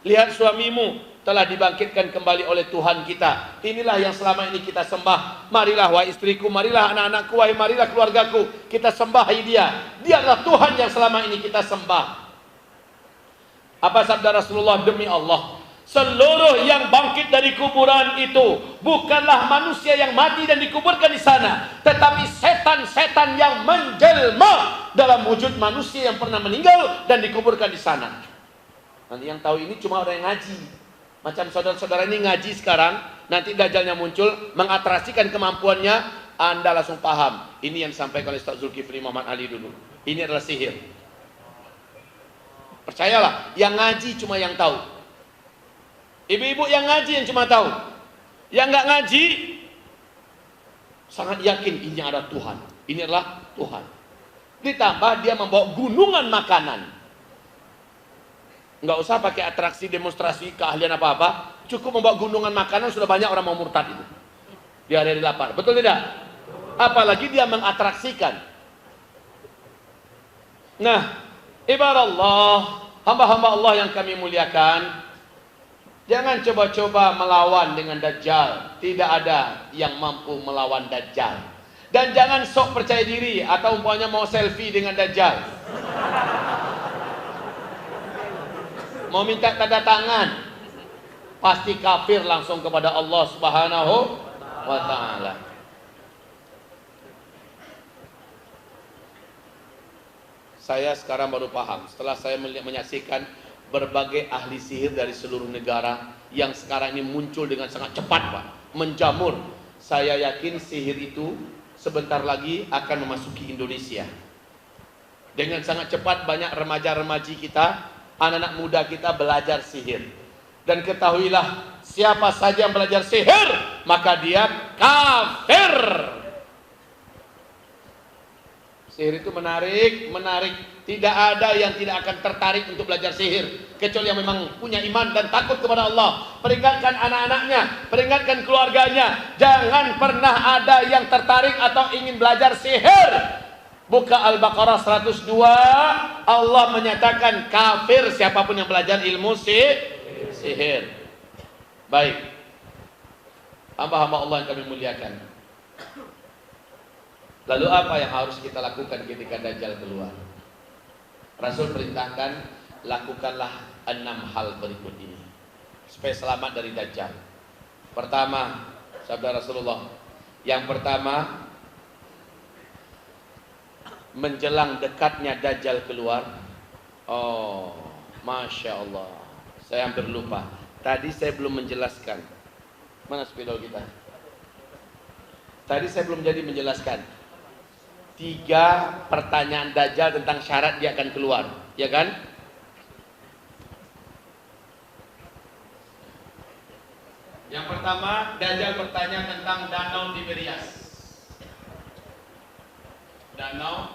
lihat suamimu telah dibangkitkan kembali oleh Tuhan kita. Inilah yang selama ini kita sembah. Marilah wahai istriku, marilah anak-anakku, wahai marilah keluargaku, kita sembahi dia. Dia adalah Tuhan yang selama ini kita sembah. Apa sabda Rasulullah? Demi Allah, seluruh yang bangkit dari kuburan itu bukanlah manusia yang mati dan dikuburkan di sana, tetapi setan-setan yang menjelma dalam wujud manusia yang pernah meninggal dan dikuburkan di sana. Nanti yang tahu ini cuma orang yang ngaji. Macam saudara-saudara ini ngaji sekarang, nanti Dajjalnya muncul, mengatrasikan kemampuannya, Anda langsung paham. Ini yang disampaikan oleh Ustaz Zulkifli Muhammad Ali dulu. Ini adalah sihir. Percayalah, yang ngaji cuma yang tahu. Ibu-ibu yang ngaji yang cuma tahu. Yang nggak ngaji sangat yakin ini ada Tuhan. Ini adalah Tuhan. Ditambah dia membawa gunungan makanan. Nggak usah pakai atraksi, demonstrasi, keahlian apa-apa. Cukup membawa gunungan makanan sudah banyak orang mau murtad itu. Di hari lapar. Betul tidak? Apalagi dia mengatraksikan. Nah, ibarat Allah, hamba-hamba Allah yang kami muliakan, jangan coba-coba melawan dengan Dajjal. Tidak ada yang mampu melawan Dajjal. Dan jangan sok percaya diri atau umpamanya mau selfie dengan Dajjal, mau minta tanda tangan, pasti kafir langsung kepada Allah Subhanahu wa ta'ala. Saya sekarang baru paham setelah saya menyaksikan berbagai ahli sihir dari seluruh negara yang sekarang ini muncul dengan sangat cepat, Pak, menjamur. Saya yakin sihir itu sebentar lagi akan memasuki Indonesia. Dengan sangat cepat banyak remaja-remaji kita, anak-anak muda kita belajar sihir. Dan ketahuilah, siapa saja yang belajar sihir, maka dia kafir. Sihir itu menarik. Tidak ada yang tidak akan tertarik untuk belajar sihir, kecuali yang memang punya iman dan takut kepada Allah. Peringatkan anak-anaknya, peringatkan keluarganya, jangan pernah ada yang tertarik atau ingin belajar sihir. Buka Al-Baqarah 102, Allah menyatakan kafir siapapun yang belajar ilmu sihir. Baik, hamba-hamba Allah yang kami muliakan, lalu apa yang harus kita lakukan ketika Dajjal keluar? Rasul perintahkan, lakukanlah 6 hal berikut ini supaya selamat dari Dajjal. Pertama, sabda Rasulullah, yang pertama, menjelang dekatnya Dajjal keluar. Oh, Masya Allah, saya hampir lupa. Tadi saya belum menjelaskan. Mana spidol kita? Tadi saya belum jadi menjelaskan 3 pertanyaan Dajjal tentang syarat dia akan keluar, ya kan? Yang pertama, pertama, Dajjal bertanya tentang Danau Tiberias. Danau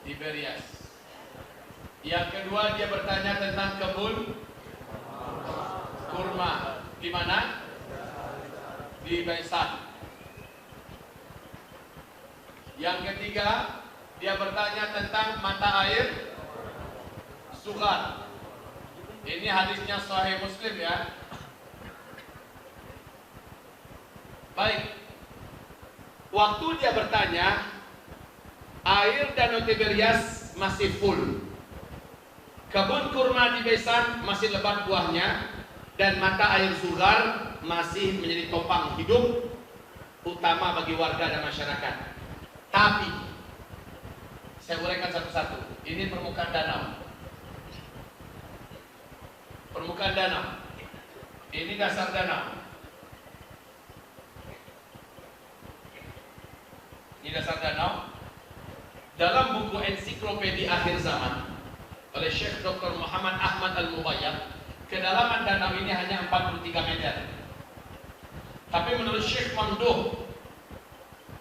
Tiberias. Yang kedua, dia bertanya tentang kebun kurma. Di mana? Di Baisan. Yang ketiga, dia bertanya tentang mata air Sugar. Ini hadisnya Sahih Muslim ya. Baik. Waktu dia bertanya, air Danau Tiberias masih full. Kebun kurma di Besan masih lebat buahnya, dan mata air Sugar masih menjadi topang hidup utama bagi warga dan masyarakat. Tapi saya uraikan satu-satu. Ini permukaan danau. Permukaan danau. Ini dasar danau. Ini dasar danau. Dalam buku ensiklopedia akhir zaman oleh Syekh Dr. Muhammad Ahmad Al-Mubayyad, kedalaman danau ini hanya 43 meter. Tapi menurut Syekh Mamduh,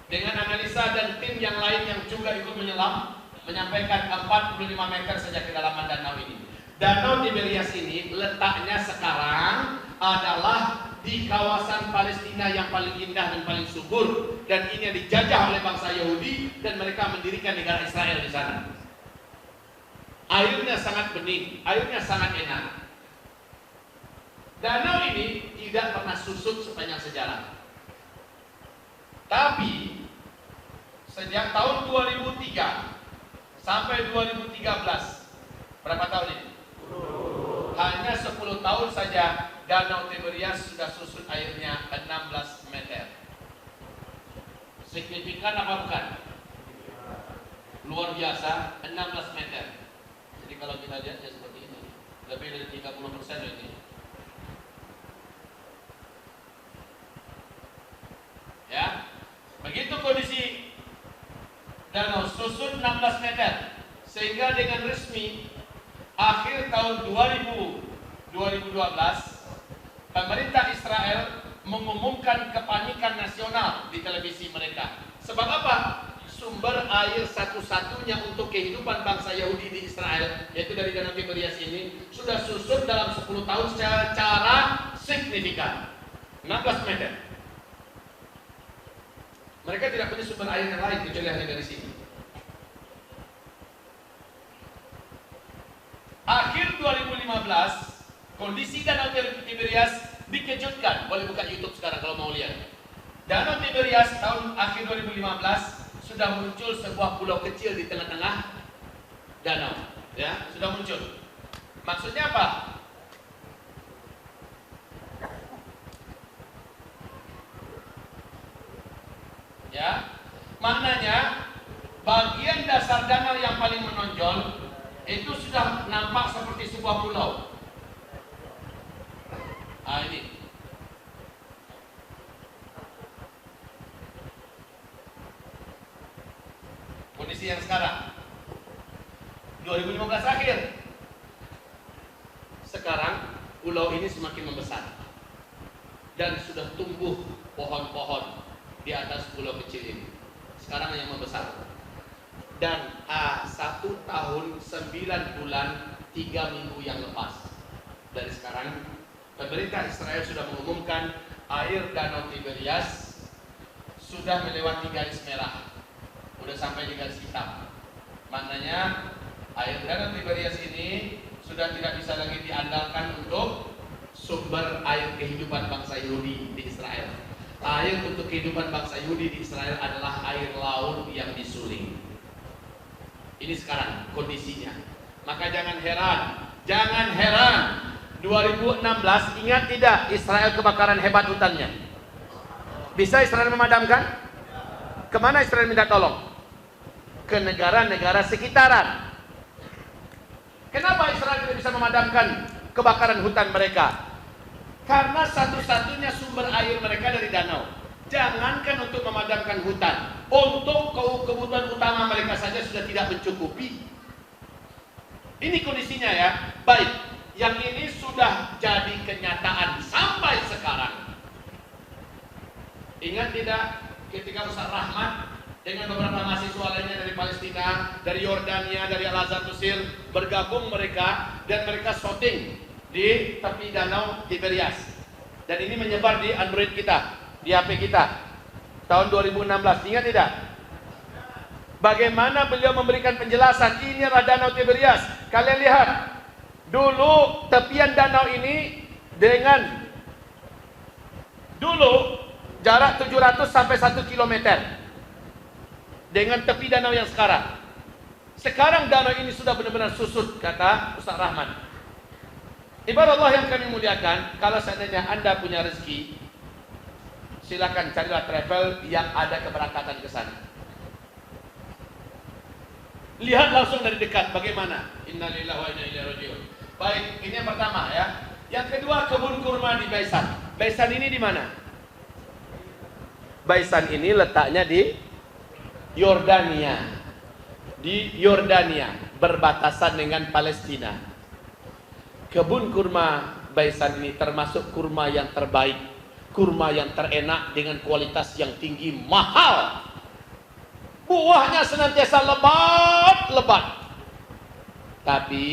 dengan analisa dan tim yang lain yang juga ikut menyelam, menyampaikan 45 meter saja kedalaman danau ini. Danau Tiberias ini letaknya sekarang adalah di kawasan Palestina yang paling indah dan paling subur, dan ini dijajah oleh bangsa Yahudi dan mereka mendirikan negara Israel di sana. Airnya sangat bening, airnya sangat enak. Danau ini tidak pernah susut sepanjang sejarah. Tapi sejak tahun 2003 sampai 2013, berapa tahun ini? Hanya 10 tahun saja Danau Tiberias sudah susut airnya 16 meter. Signifikan apa bukan? Luar biasa, 16 meter. Jadi kalau kita lihat ya seperti ini, lebih dari 30% ini. Ya, begitu kondisi danau susut 16 meter, sehingga dengan resmi akhir tahun 2012 pemerintah Israel mengumumkan kepanikan nasional di televisi mereka. Sebab apa? Sumber air satu-satunya untuk kehidupan bangsa Yahudi di Israel, yaitu dari Danau Tiberias ini, sudah susut dalam 10 tahun secara signifikan, 16 meter. Mereka tidak punya sumber air yang lain kecuali hanya dari sini. Akhir 2015, kondisi Danau Tiberias dikejutkan. Boleh buka YouTube sekarang kalau mau lihat. Danau Tiberias tahun akhir 2015 sudah muncul sebuah pulau kecil di tengah-tengah danau. Ya, sudah muncul. Maksudnya apa? Ya, maknanya bagian dasar danau yang paling menonjol itu sudah nampak seperti sebuah pulau. Ini kondisi yang sekarang 2015 akhir. Sekarang pulau ini semakin membesar dan sudah tumbuh pohon-pohon di atas pulau kecil ini. Sekarang yang membesar. Dan 1 tahun 9 bulan 3 minggu yang lepas dari sekarang, pemerintah Israel sudah mengumumkan air Danau Tiberias sudah melewati garis merah, sudah sampai di garis hitam. Maknanya air Danau Tiberias ini sudah tidak bisa lagi diandalkan untuk sumber air kehidupan bangsa Yahudi di Israel. Air untuk kehidupan bangsa Yahudi di Israel adalah air laut yang disuling. Ini sekarang kondisinya. Maka jangan heran 2016, ingat tidak Israel kebakaran hebat hutannya? Bisa Israel memadamkan? Kemana Israel minta tolong? Ke negara-negara sekitaran. Kenapa Israel tidak bisa memadamkan kebakaran hutan mereka? Karena satu-satunya sumber air mereka dari danau. Jangankan untuk memadamkan hutan, untuk kebutuhan utama mereka saja sudah tidak mencukupi. Ini kondisinya ya. Baik, yang ini sudah jadi kenyataan sampai sekarang. Ingat tidak ketika Ustaz Rahmat dengan beberapa mahasiswa lainnya dari Palestina, dari Yordania, dari Al-Azhar Mesir bergabung mereka, dan mereka shooting di tepi danau Tiberias, dan ini menyebar di Android kita, di HP kita tahun 2016. Ingat tidak? Bagaimana beliau memberikan penjelasan, ini adalah danau Tiberias. Kalian lihat dulu tepian danau ini dengan dulu jarak 700 sampai 1 kilometer dengan tepi danau yang sekarang. Sekarang danau ini sudah benar-benar susut, kata Ustaz Rahman. Ibarat Allah yang kami muliakan, kalau seandainya Anda punya rezeki, silakan carilah travel yang ada keberangkatan ke sana. Lihat langsung dari dekat bagaimana. Innalillahi wa inna ilaihi raji'un. Baik, ini yang pertama ya. Yang kedua, kebun kurma di Baisan. Baisan ini di mana? Baisan ini letaknya di Yordania. Di Yordania, berbatasan dengan Palestina. Kebun kurma Baisan ini termasuk kurma yang terbaik, kurma yang terenak dengan kualitas yang tinggi, mahal. Buahnya senantiasa lebat-lebat. Tapi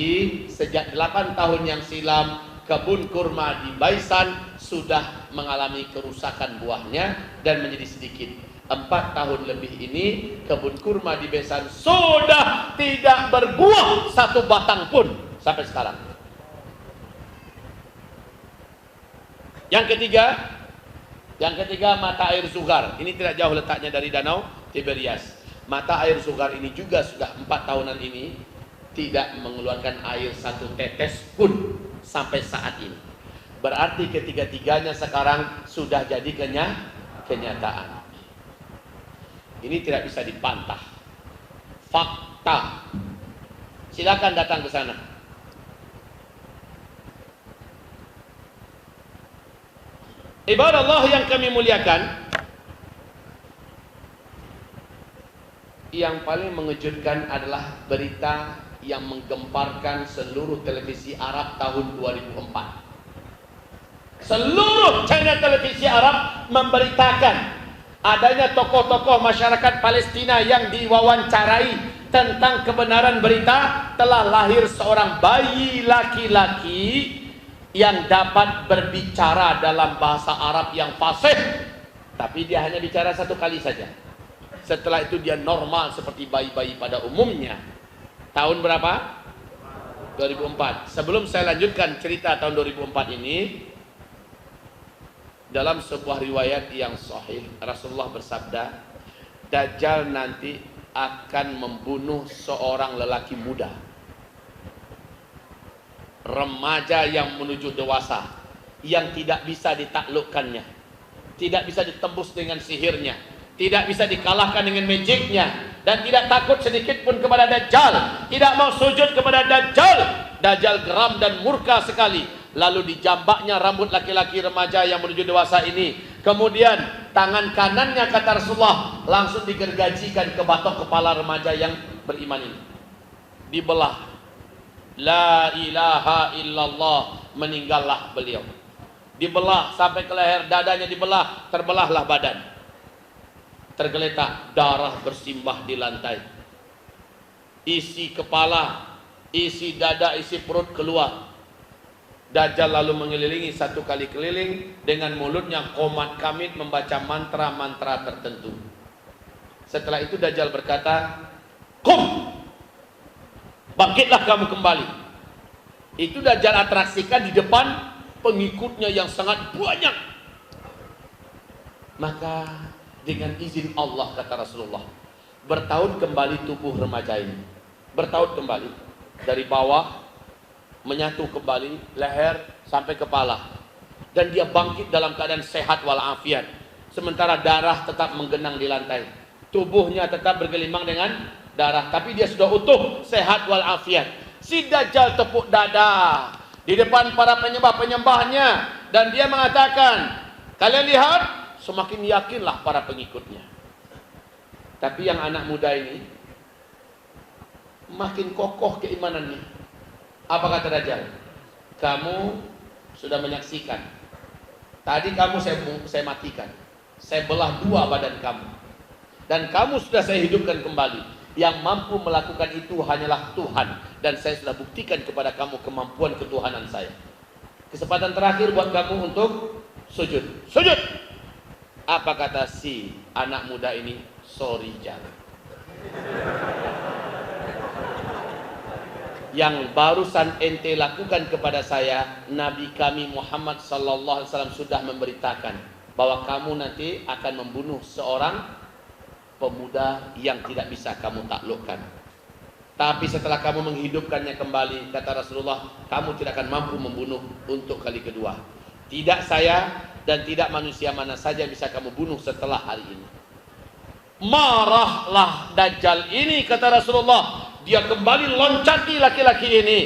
sejak 8 tahun yang silam, kebun kurma di Baisan sudah mengalami kerusakan buahnya dan menjadi sedikit. 4 tahun lebih ini kebun kurma di Baisan sudah tidak berbuah satu batang pun sampai sekarang. Yang ketiga mata air Sugar. Ini tidak jauh letaknya dari danau Tiberias. Mata air Sugar ini juga sudah 4 tahunan ini tidak mengeluarkan air satu tetes pun sampai saat ini. Berarti ketiga-tiganya sekarang sudah jadi kenyataan. Ini tidak bisa dibantah. Fakta. Silakan datang ke sana. Ibarat Allah yang kami muliakan, yang paling mengejutkan adalah berita yang menggemparkan seluruh televisi Arab tahun 2004. Seluruh channel televisi Arab memberitakan adanya tokoh-tokoh masyarakat Palestina yang diwawancarai tentang kebenaran berita telah lahir seorang bayi laki-laki yang dapat berbicara dalam bahasa Arab yang fasih, tapi dia hanya bicara 1 kali saja. Setelah itu dia normal seperti bayi-bayi pada umumnya. Tahun berapa? 2004. Sebelum saya lanjutkan cerita tahun 2004 ini, dalam sebuah riwayat yang sahih, Rasulullah bersabda, Dajjal nanti akan membunuh seorang lelaki muda, remaja yang menuju dewasa, yang tidak bisa ditaklukkannya, tidak bisa ditembus dengan sihirnya, tidak bisa dikalahkan dengan magicnya, dan tidak takut sedikit pun kepada Dajjal, tidak mau sujud kepada Dajjal. Dajjal geram dan murka sekali. Lalu dijambaknya rambut laki-laki remaja yang menuju dewasa ini. Kemudian tangan kanannya, kata Rasulullah, langsung digergajikan ke batok kepala remaja yang beriman ini. Dibelah. La ilaha illallah. Meninggallah beliau. Dibelah sampai ke leher, dadanya dibelah, terbelahlah badan. Tergeletak, darah bersimbah di lantai. Isi kepala, isi dada, isi perut keluar. Dajjal lalu mengelilingi 1 kali keliling dengan mulutnya qomat kamit membaca mantra-mantra tertentu. Setelah itu Dajjal berkata, "Qum, bangkitlah kamu kembali." Itu Dajjal atraksikan di depan pengikutnya yang sangat banyak. Maka dengan izin Allah, kata Rasulullah, bertaut kembali tubuh remaja ini. Bertaut kembali dari bawah, menyatu kembali leher sampai kepala, dan dia bangkit dalam keadaan sehat walafiat. Sementara darah tetap menggenang di lantai, tubuhnya tetap bergelimang dengan darah, tapi dia sudah utuh, sehat walafiat. Si Dajjal tepuk dada di depan para penyembah-penyembahnya, dan dia mengatakan, kalian lihat, semakin yakinlah para pengikutnya. Tapi yang anak muda ini makin kokoh keimanannya. Apa kata Dajjal? Kamu sudah menyaksikan. Tadi kamu saya matikan. Saya belah dua badan kamu. Dan kamu sudah saya hidupkan kembali. Yang mampu melakukan itu hanyalah Tuhan. Dan saya sudah buktikan kepada kamu kemampuan ketuhanan saya. Kesempatan terakhir buat kamu untuk sujud. Sujud! Apa kata si anak muda ini? Sorry, jangan. Yang barusan ente lakukan kepada saya, Nabi kami Muhammad sallallahu alaihi wasallam sudah memberitakan bahwa kamu nanti akan membunuh seorang pemuda yang tidak bisa kamu taklukkan. Tapi setelah kamu menghidupkannya kembali, kata Rasulullah, kamu tidak akan mampu membunuh untuk kali kedua. Tidak saya dan tidak manusia mana saja bisa kamu bunuh setelah hari ini. Marahlah Dajjal ini, kata Rasulullah. Dia kembali loncati laki-laki ini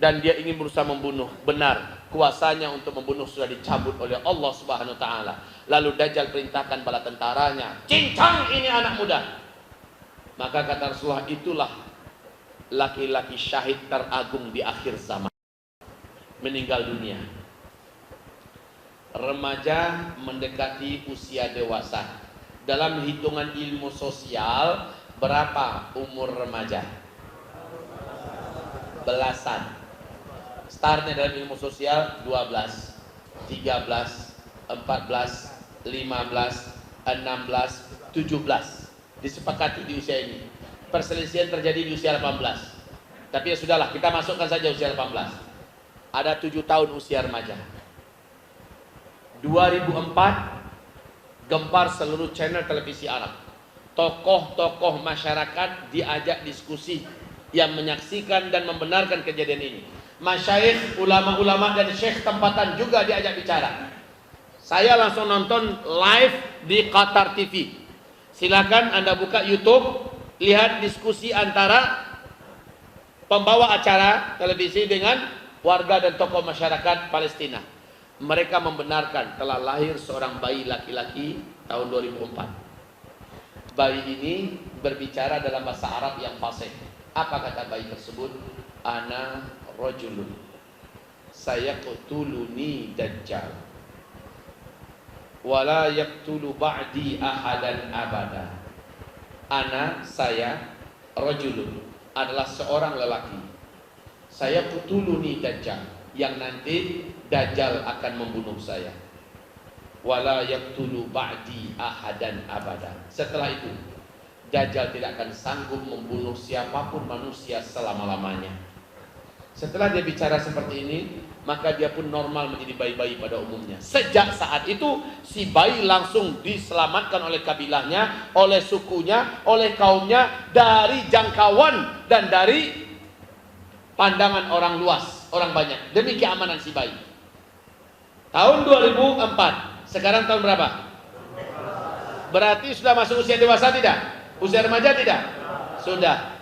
dan dia ingin berusaha membunuh. Benar, kuasanya untuk membunuh sudah dicabut oleh Allah Subhanahu wa taala. Lalu Dajjal perintahkan bala tentaranya, cincang ini anak muda. Maka kata Rasulullah, itulah laki-laki syahid teragung di akhir zaman. Meninggal dunia. Remaja mendekati usia dewasa. Dalam hitungan ilmu sosial, berapa umur remaja? Belasan. Startnya dalam ilmu sosial 12, 13, 14, 15, 16, 17. Disepakati di usia ini. Perselisihan terjadi di usia 18. Tapi ya sudahlah, kita masukkan saja usia 18. Ada 7 tahun usia remaja. 2004 gempar seluruh channel televisi Arab. Tokoh-tokoh masyarakat diajak diskusi yang menyaksikan dan membenarkan kejadian ini. Masyayikh, ulama-ulama dan syekh tempatan juga diajak bicara. Saya langsung nonton live di Qatar TV. Silakan Anda buka YouTube, lihat diskusi antara pembawa acara televisi dengan warga dan tokoh masyarakat Palestina. Mereka membenarkan telah lahir seorang bayi laki-laki tahun 2004. Bayi ini berbicara dalam bahasa Arab yang fasih. Apa kata bayi tersebut? Ana rajulun sayaqtuluni dajjal wala yaqtulu ba'di ahadan abada. Ana, saya, rajulun adalah seorang lelaki. Sayaqtuluni dajjal, yang nanti Dajjal akan membunuh saya. Wala yaqtulu ba'di ahadan abada. Setelah itu Dajjal tidak akan sanggup membunuh siapapun manusia selama-lamanya. Setelah dia bicara seperti ini, maka dia pun normal menjadi bayi-bayi pada umumnya. Sejak saat itu, si bayi langsung diselamatkan oleh kabilahnya, oleh sukunya, oleh kaumnya, dari jangkauan dan dari pandangan orang luas, orang banyak, demi keamanan si bayi. Tahun 2004, sekarang tahun berapa? Berarti sudah masuk usia dewasa tidak? Usia remaja tidak? Sudah.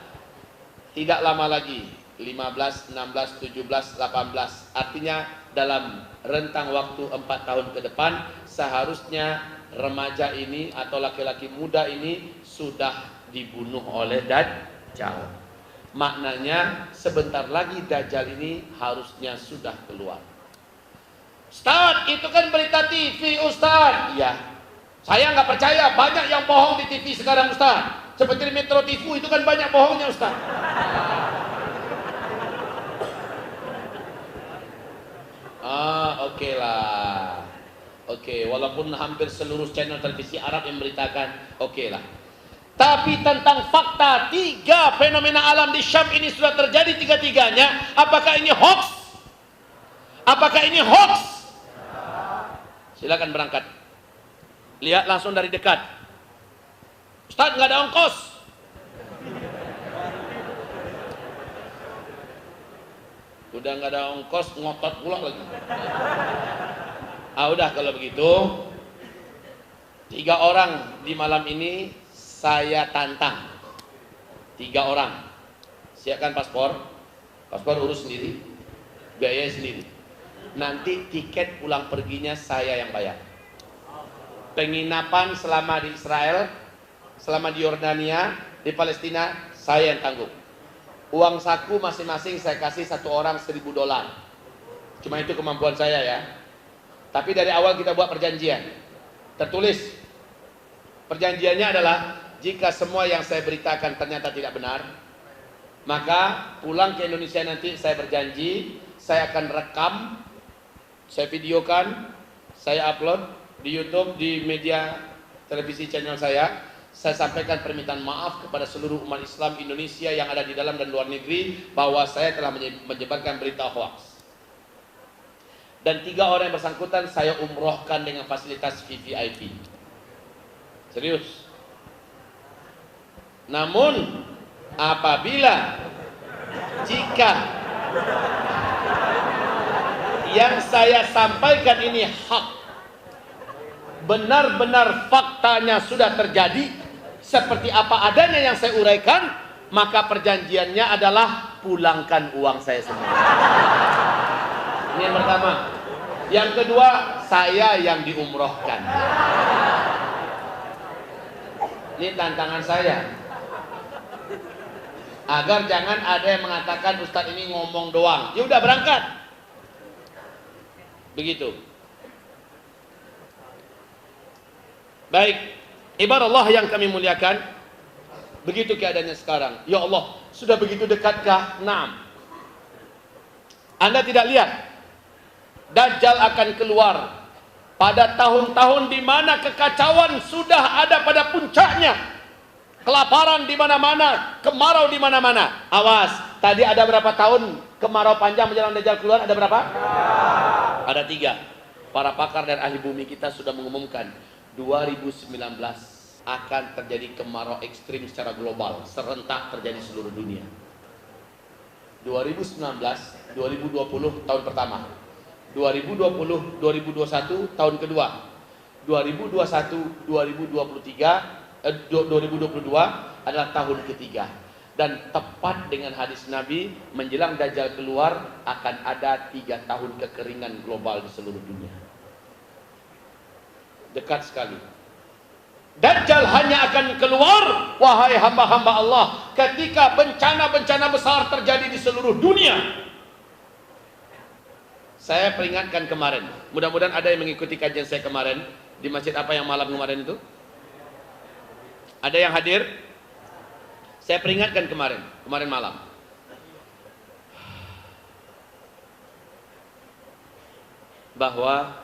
Tidak lama lagi, 15, 16, 17, 18. Artinya dalam rentang waktu 4 tahun ke depan, seharusnya remaja ini atau laki-laki muda ini sudah dibunuh oleh Dajjal. Maknanya sebentar lagi Dajjal ini harusnya sudah keluar. Ustaz, itu kan berita TV, Ustaz. Iya. Saya nggak percaya, banyak yang bohong di TV sekarang, Ustaz. Seperti di Metro TV itu kan banyak bohongnya, Ustaz. Oke lah. Oke, walaupun hampir seluruh channel televisi Arab yang memberitakan, oke lah. Tapi tentang fakta 3 fenomena alam di Syam ini sudah terjadi tiga-tiganya. Apakah ini hoax? Apakah ini hoax? Silakan berangkat. Lihat langsung dari dekat. Ustaz, nggak ada ongkos. Udah nggak ada ongkos, ngotot pula lagi. Udah kalau begitu, 3 orang di malam ini saya tantang. 3 orang. Siapkan paspor. Paspor urus sendiri, biaya sendiri. Nanti tiket pulang perginya saya yang bayar. Penginapan selama di Israel, selama di Yordania, di Palestina, saya yang tanggung. Uang saku masing-masing saya kasih 1 orang $1.000. Cuma itu kemampuan saya ya. Tapi dari awal kita buat perjanjian. Tertulis, Perjanjiannya adalah jika semua yang saya beritakan ternyata tidak benar, maka pulang ke Indonesia nanti saya berjanji saya akan rekam, saya videokan, saya upload di YouTube, di media televisi channel saya sampaikan permintaan maaf kepada seluruh umat Islam Indonesia yang ada di dalam dan luar negeri bahwa saya telah menyebarkan berita hoax. Dan 3 orang yang bersangkutan saya umrohkan dengan fasilitas VVIP. Serius. Namun apabila jika yang saya sampaikan ini hak, benar-benar faktanya sudah terjadi seperti apa adanya yang saya uraikan, maka perjanjiannya adalah pulangkan uang saya semua. Ini yang pertama. Yang kedua, saya yang diumrohkan. Ini tantangan saya. Agar jangan ada yang mengatakan Ustadz ini ngomong doang. Ya udah berangkat. Begitu. Baik, ibarat Allah yang kami muliakan, begitu keadaannya sekarang. Ya Allah, sudah begitu dekatkah? Naam. Anda tidak lihat Dajjal akan keluar pada tahun-tahun di mana kekacauan sudah ada pada puncaknya. Kelaparan di mana-mana, kemarau di mana-mana. Awas, tadi ada berapa tahun kemarau panjang menjelang Dajjal keluar? Ada berapa? Ada 3. Para pakar dan ahli bumi kita sudah mengumumkan 2019 akan terjadi kemarau ekstrim secara global, serentak terjadi seluruh dunia. 2019, 2020 tahun pertama, 2020, 2021 tahun kedua, 2021, 2022 adalah tahun ketiga. Dan tepat dengan hadis Nabi, menjelang Dajjal keluar akan ada 3 tahun kekeringan global di seluruh dunia. Dekat sekali. Dajjal hanya akan keluar, wahai hamba-hamba Allah, ketika bencana-bencana besar terjadi di seluruh dunia. Saya peringatkan kemarin, mudah-mudahan ada yang mengikuti kajian saya kemarin di masjid apa yang malam kemarin itu. Ada yang hadir? Saya peringatkan kemarin malam. Bahwa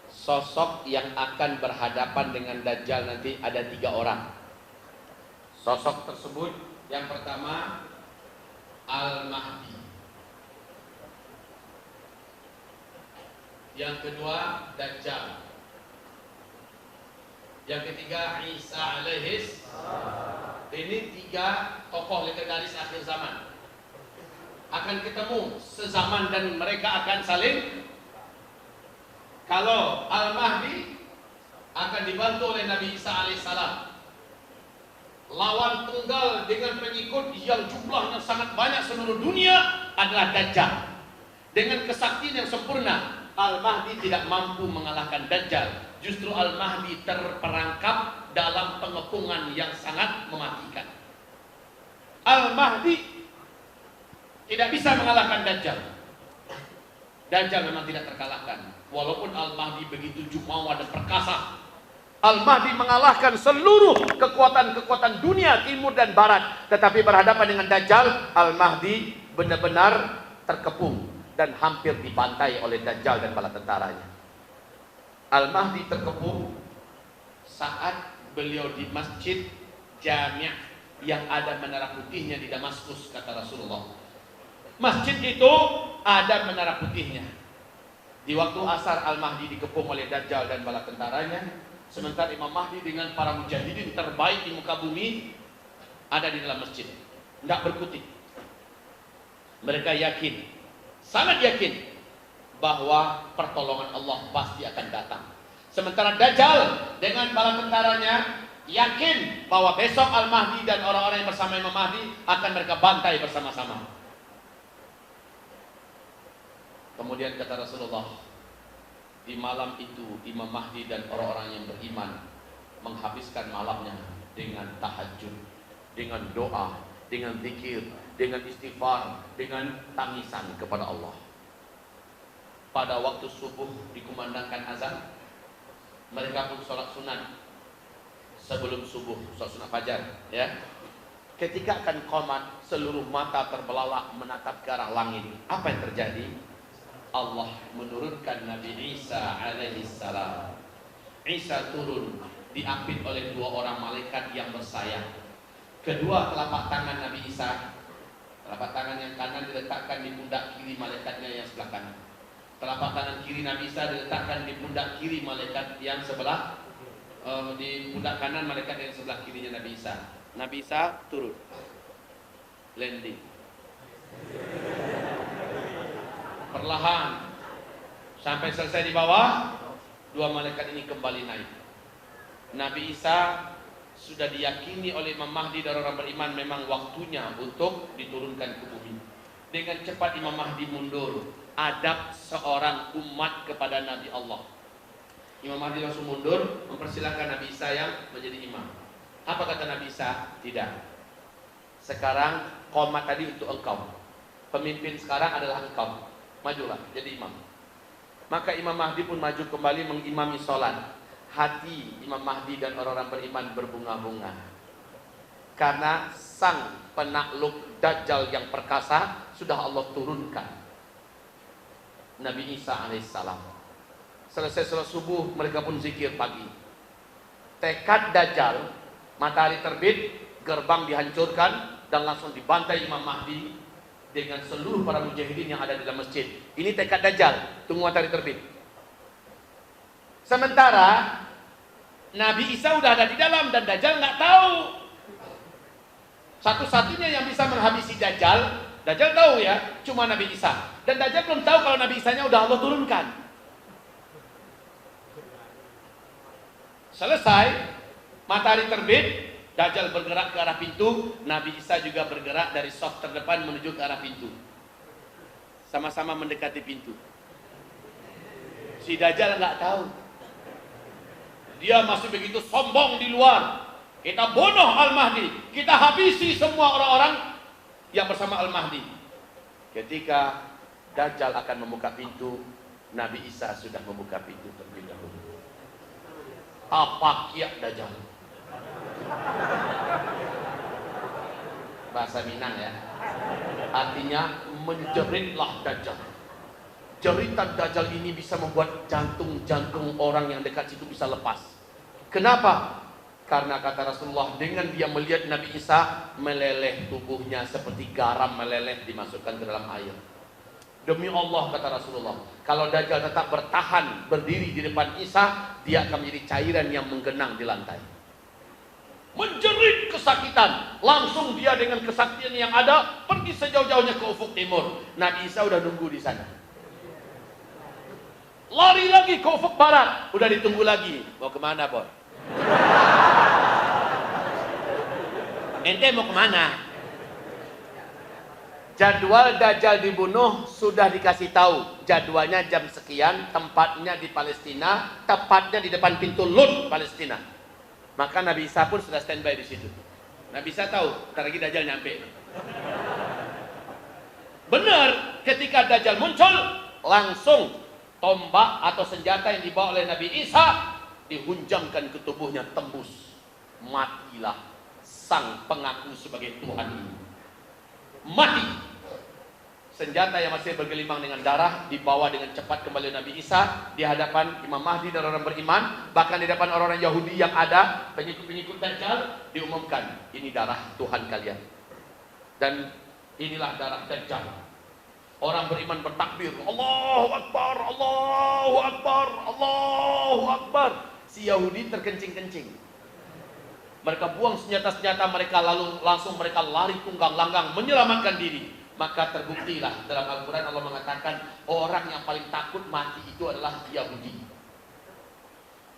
sosok yang akan berhadapan dengan Dajjal nanti ada 3 orang. Sosok tersebut yang pertama Al-Mahdi. Yang kedua Dajjal. Yang ketiga Isa alaihis. Ini 3 tokoh legendaris akhir zaman. Akan ketemu sezaman dan mereka akan saling. Kalau Al-Mahdi akan dibantu oleh Nabi Isa alaihissalam. Lawan tunggal dengan pengikut yang jumlahnya sangat banyak seluruh dunia adalah Dajjal. Dengan kesaktian yang sempurna, Al-Mahdi tidak mampu mengalahkan Dajjal. Justru Al-Mahdi terperangkap dalam pengepungan yang sangat mematikan. Al-Mahdi tidak bisa mengalahkan Dajjal. Dajjal memang tidak terkalahkan. Walaupun Al-Mahdi begitu jumawa dan perkasa, Al-Mahdi mengalahkan seluruh kekuatan-kekuatan dunia timur dan barat. Tetapi berhadapan dengan Dajjal, Al-Mahdi benar-benar terkepung dan hampir dibantai oleh Dajjal dan bala tentaranya. Al-Mahdi terkepung saat beliau di masjid Jami' yang ada menara putihnya di Damaskus, kata Rasulullah. Masjid itu ada menara putihnya. Di waktu asar Al-Mahdi dikepung oleh Dajjal dan bala tentaranya, sementara Imam Mahdi dengan para mujahidin terbaik di muka bumi ada di dalam masjid, tidak berkutik. Mereka yakin, sangat yakin bahwa pertolongan Allah pasti akan datang. Sementara Dajjal dengan bala tentaranya yakin bahwa besok Al-Mahdi dan orang-orang yang bersama Imam Mahdi akan mereka bantai bersama-sama. Kemudian kata Rasulullah, di malam itu Imam Mahdi dan orang-orang yang beriman menghabiskan malamnya dengan tahajud, dengan doa, dengan zikir, dengan istighfar, dengan tangisan kepada Allah. Pada waktu subuh dikumandangkan azan, mereka pun sholat sunat sebelum subuh, sholat sunat fajar, ya. Ketika akan qomat, seluruh mata terbelalak menatap ke arah langit. Apa yang terjadi? Allah menurunkan Nabi Isa alaihi salam. Isa turun diapit oleh dua orang malaikat yang bersayap. Kedua telapak tangan Nabi Isa, telapak tangan yang kanan diletakkan di pundak kiri malaikatnya yang sebelah kanan. Telapak tangan kiri Nabi Isa diletakkan di pundak kiri malaikat yang sebelah di pundak kanan malaikat yang sebelah kirinya Nabi Isa. Nabi Isa turun, landing, perlahan sampai selesai di bawah. Dua malaikat ini kembali naik. Nabi Isa sudah diyakini oleh Imam Mahdi dan orang beriman memang waktunya untuk diturunkan ke bumi. Dengan cepat Imam Mahdi mundur. Adab seorang umat kepada Nabi Allah. Imam Mahdi langsung mundur, mempersilahkan Nabi Isa yang menjadi imam. Apa kata Nabi Isa? Tidak. Sekarang qomat tadi untuk engkau. Pemimpin sekarang adalah engkau. Majulah jadi imam. Maka Imam Mahdi pun maju kembali mengimami sholat. Hati Imam Mahdi dan orang-orang beriman berbunga-bunga. Karena sang penakluk Dajjal yang perkasa sudah Allah turunkan. Nabi Isa alaihissalam. Selesai sholat subuh mereka pun zikir pagi. Tekad Dajjal, matahari terbit, gerbang dihancurkan dan langsung dibantai Imam Mahdi dengan seluruh para mujahidin yang ada di dalam masjid. Ini tekad Dajjal, tunggu matahari terbit. Sementara Nabi Isa udah ada di dalam dan Dajjal nggak tahu. Satu-satunya yang bisa menghabisi Dajjal, Dajjal tahu ya, cuma Nabi Isa. Dan Dajjal belum tahu kalau Nabi Isanya udah Allah turunkan. Selesai, matahari terbit, Dajjal bergerak ke arah pintu, Nabi Isa juga bergerak dari saf terdepan menuju ke arah pintu. Sama-sama mendekati pintu. Si Dajjal nggak tahu. Dia masih begitu sombong di luar. Kita bunuh Al-Mahdi, kita habisi semua orang-orang yang bersama Al-Mahdi. Ketika Dajjal akan membuka pintu, Nabi Isa sudah membuka pintu terlebih dahulu. Apa kiak Dajjal? Bahasa Minang ya. Artinya menjeritlah Dajjal. Jeritan Dajjal ini bisa membuat jantung-jantung orang yang dekat situ bisa lepas. Kenapa? Karena kata Rasulullah, dengan dia melihat Nabi Isa, meleleh tubuhnya seperti garam meleleh dimasukkan ke dalam air. Demi Allah, kata Rasulullah, kalau Dajjal tetap bertahan berdiri di depan Isa, dia akan menjadi cairan yang menggenang di lantai. Menjerit kesakitan, langsung dia dengan kesaktian yang ada pergi sejauh-jauhnya ke ufuk timur. Nabi Isa udah nunggu di sana. Lari lagi ke ufuk barat, udah ditunggu lagi. Mau kemana, Boy? Ente mau kemana? Jadwal Dajjal dibunuh sudah dikasih tahu. Jadwalnya jam sekian, tempatnya di Palestina, tepatnya di depan pintu Lud, Palestina. Maka Nabi Isa pun sudah standby di situ. Nabi Isa tahu, ntar lagi Dajjal nyampe. Benar, ketika Dajjal muncul, langsung tombak atau senjata yang dibawa oleh Nabi Isa dihunjamkan ke tubuhnya, tembus. Matilah sang pengaku sebagai Tuhan ini. Mati. Senjata yang masih bergelimang dengan darah dibawa dengan cepat kembali Nabi Isa di hadapan Imam Mahdi dan orang beriman, bahkan di depan orang-orang Yahudi yang ada, pengikut-pengikut Dajjal, diumumkan, ini darah Tuhan kalian dan inilah darah Dajjal. Orang beriman bertakbir, Allahu Akbar, Allahu Akbar, Allahu Akbar. Si Yahudi terkencing-kencing. Mereka buang senjata-senjata mereka, lalu langsung mereka lari tunggang langgang menyelamatkan diri. Maka terbuktilah dalam Al-Quran Allah mengatakan orang yang paling takut mati itu adalah Yahudi.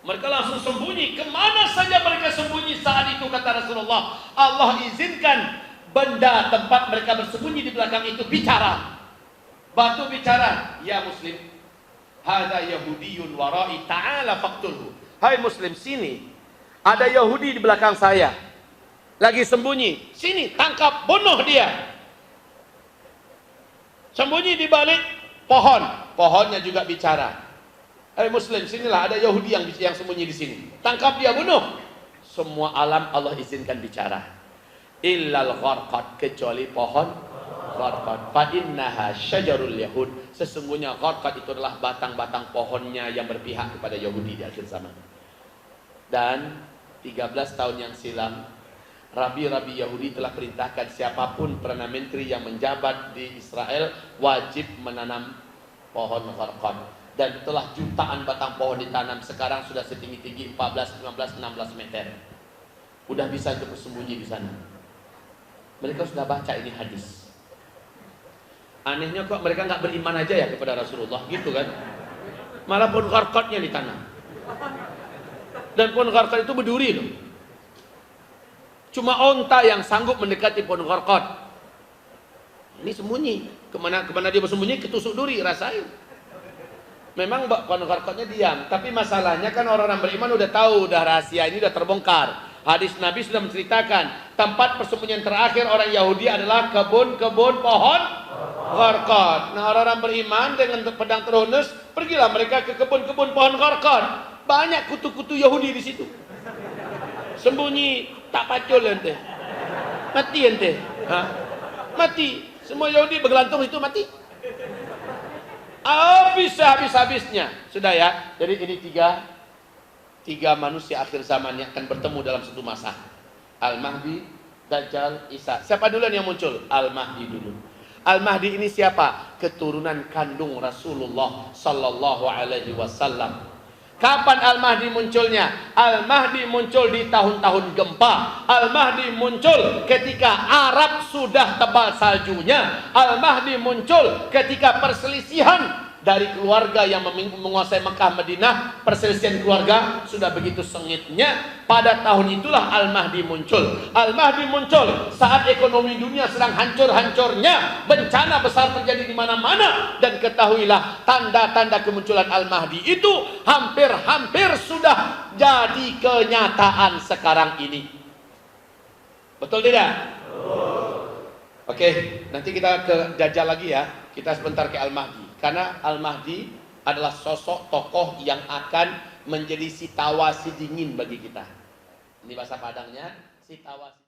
Mereka langsung sembunyi. Kemana saja mereka sembunyi saat itu, kata Rasulullah. Allah izinkan benda tempat mereka bersembunyi di belakang itu bicara. Batu bicara, ya Muslim, hadza Yahudiyun warai ta'ala faqtulhu. Hai Muslim, sini ada Yahudi di belakang saya, lagi sembunyi. Sini, tangkap, bunuh dia. Sembunyi di balik pohon, pohonnya juga bicara. Muslim, sinilah ada Yahudi yang sembunyi di sini. Tangkap dia, bunuh. Semua alam Allah izinkan bicara. Illal gharqad, kecuali pohon gharqad. Fa innaha syajarul yahud. Sesungguhnya gharqad itu adalah batang-batang pohonnya yang berpihak kepada Yahudi di akhir zaman. Dan 13 tahun yang silam, rabi-rabi Yahudi telah perintahkan siapapun Perdana Menteri yang menjabat di Israel wajib menanam pohon gharqad. Dan telah jutaan batang pohon ditanam. Sekarang sudah setinggi-tinggi 14, 15, 16 meter. Udah bisa untuk bersembunyi di sana. Mereka sudah baca ini hadis. Anehnya kok mereka nggak beriman aja ya kepada Rasulullah, gitu kan? Malah pohon gharqadnya ditanam. Dan pohon gharqad itu berduri loh. Cuma onta yang sanggup mendekati pohon gharqad. Ini sembunyi. Kemana dia bersembunyi? Ketusuk duri, rasain. Memang pohon gharqadnya diam. Tapi masalahnya kan orang-orang beriman udah tahu, udah rahasia ini udah terbongkar. Hadis Nabi sudah menceritakan tempat persembunyian terakhir orang Yahudi adalah kebun-kebun pohon gharqad. Nah, orang-orang beriman dengan pedang terhunus, pergilah mereka ke kebun-kebun pohon gharqad. Banyak kutu-kutu Yahudi di situ. Sembunyi, tak pacul ente. Mati ente. Mati. Semua Yahudi bergelantung itu mati. Habis-habisnya. Sudah ya. Jadi ini tiga manusia akhir zaman yang akan bertemu dalam satu masa. Al-Mahdi, Dajjal, Isa. Siapa duluan yang muncul? Al-Mahdi dulu. Al-Mahdi ini siapa? Keturunan kandung Rasulullah sallallahu alaihi wasallam. Kapan Al-Mahdi munculnya? Al-Mahdi muncul di tahun-tahun gempa. Al-Mahdi muncul ketika Arab sudah tebal saljunya. Al-Mahdi muncul ketika perselisihan dari keluarga yang menguasai Mekah Madinah. Perselisihan keluarga sudah begitu sengitnya. Pada tahun itulah Al-Mahdi muncul. Al-Mahdi muncul saat ekonomi dunia sedang hancur-hancurnya. Bencana besar terjadi di mana-mana. Dan ketahuilah tanda-tanda kemunculan Al-Mahdi itu hampir-hampir sudah jadi kenyataan sekarang ini. Betul tidak? Oke, nanti kita ke Dajjal lagi ya. Kita sebentar ke Al-Mahdi. Karena Al-Mahdi adalah sosok tokoh yang akan menjadi si tawa si dingin bagi kita. Ini bahasa Padangnya, si tawa si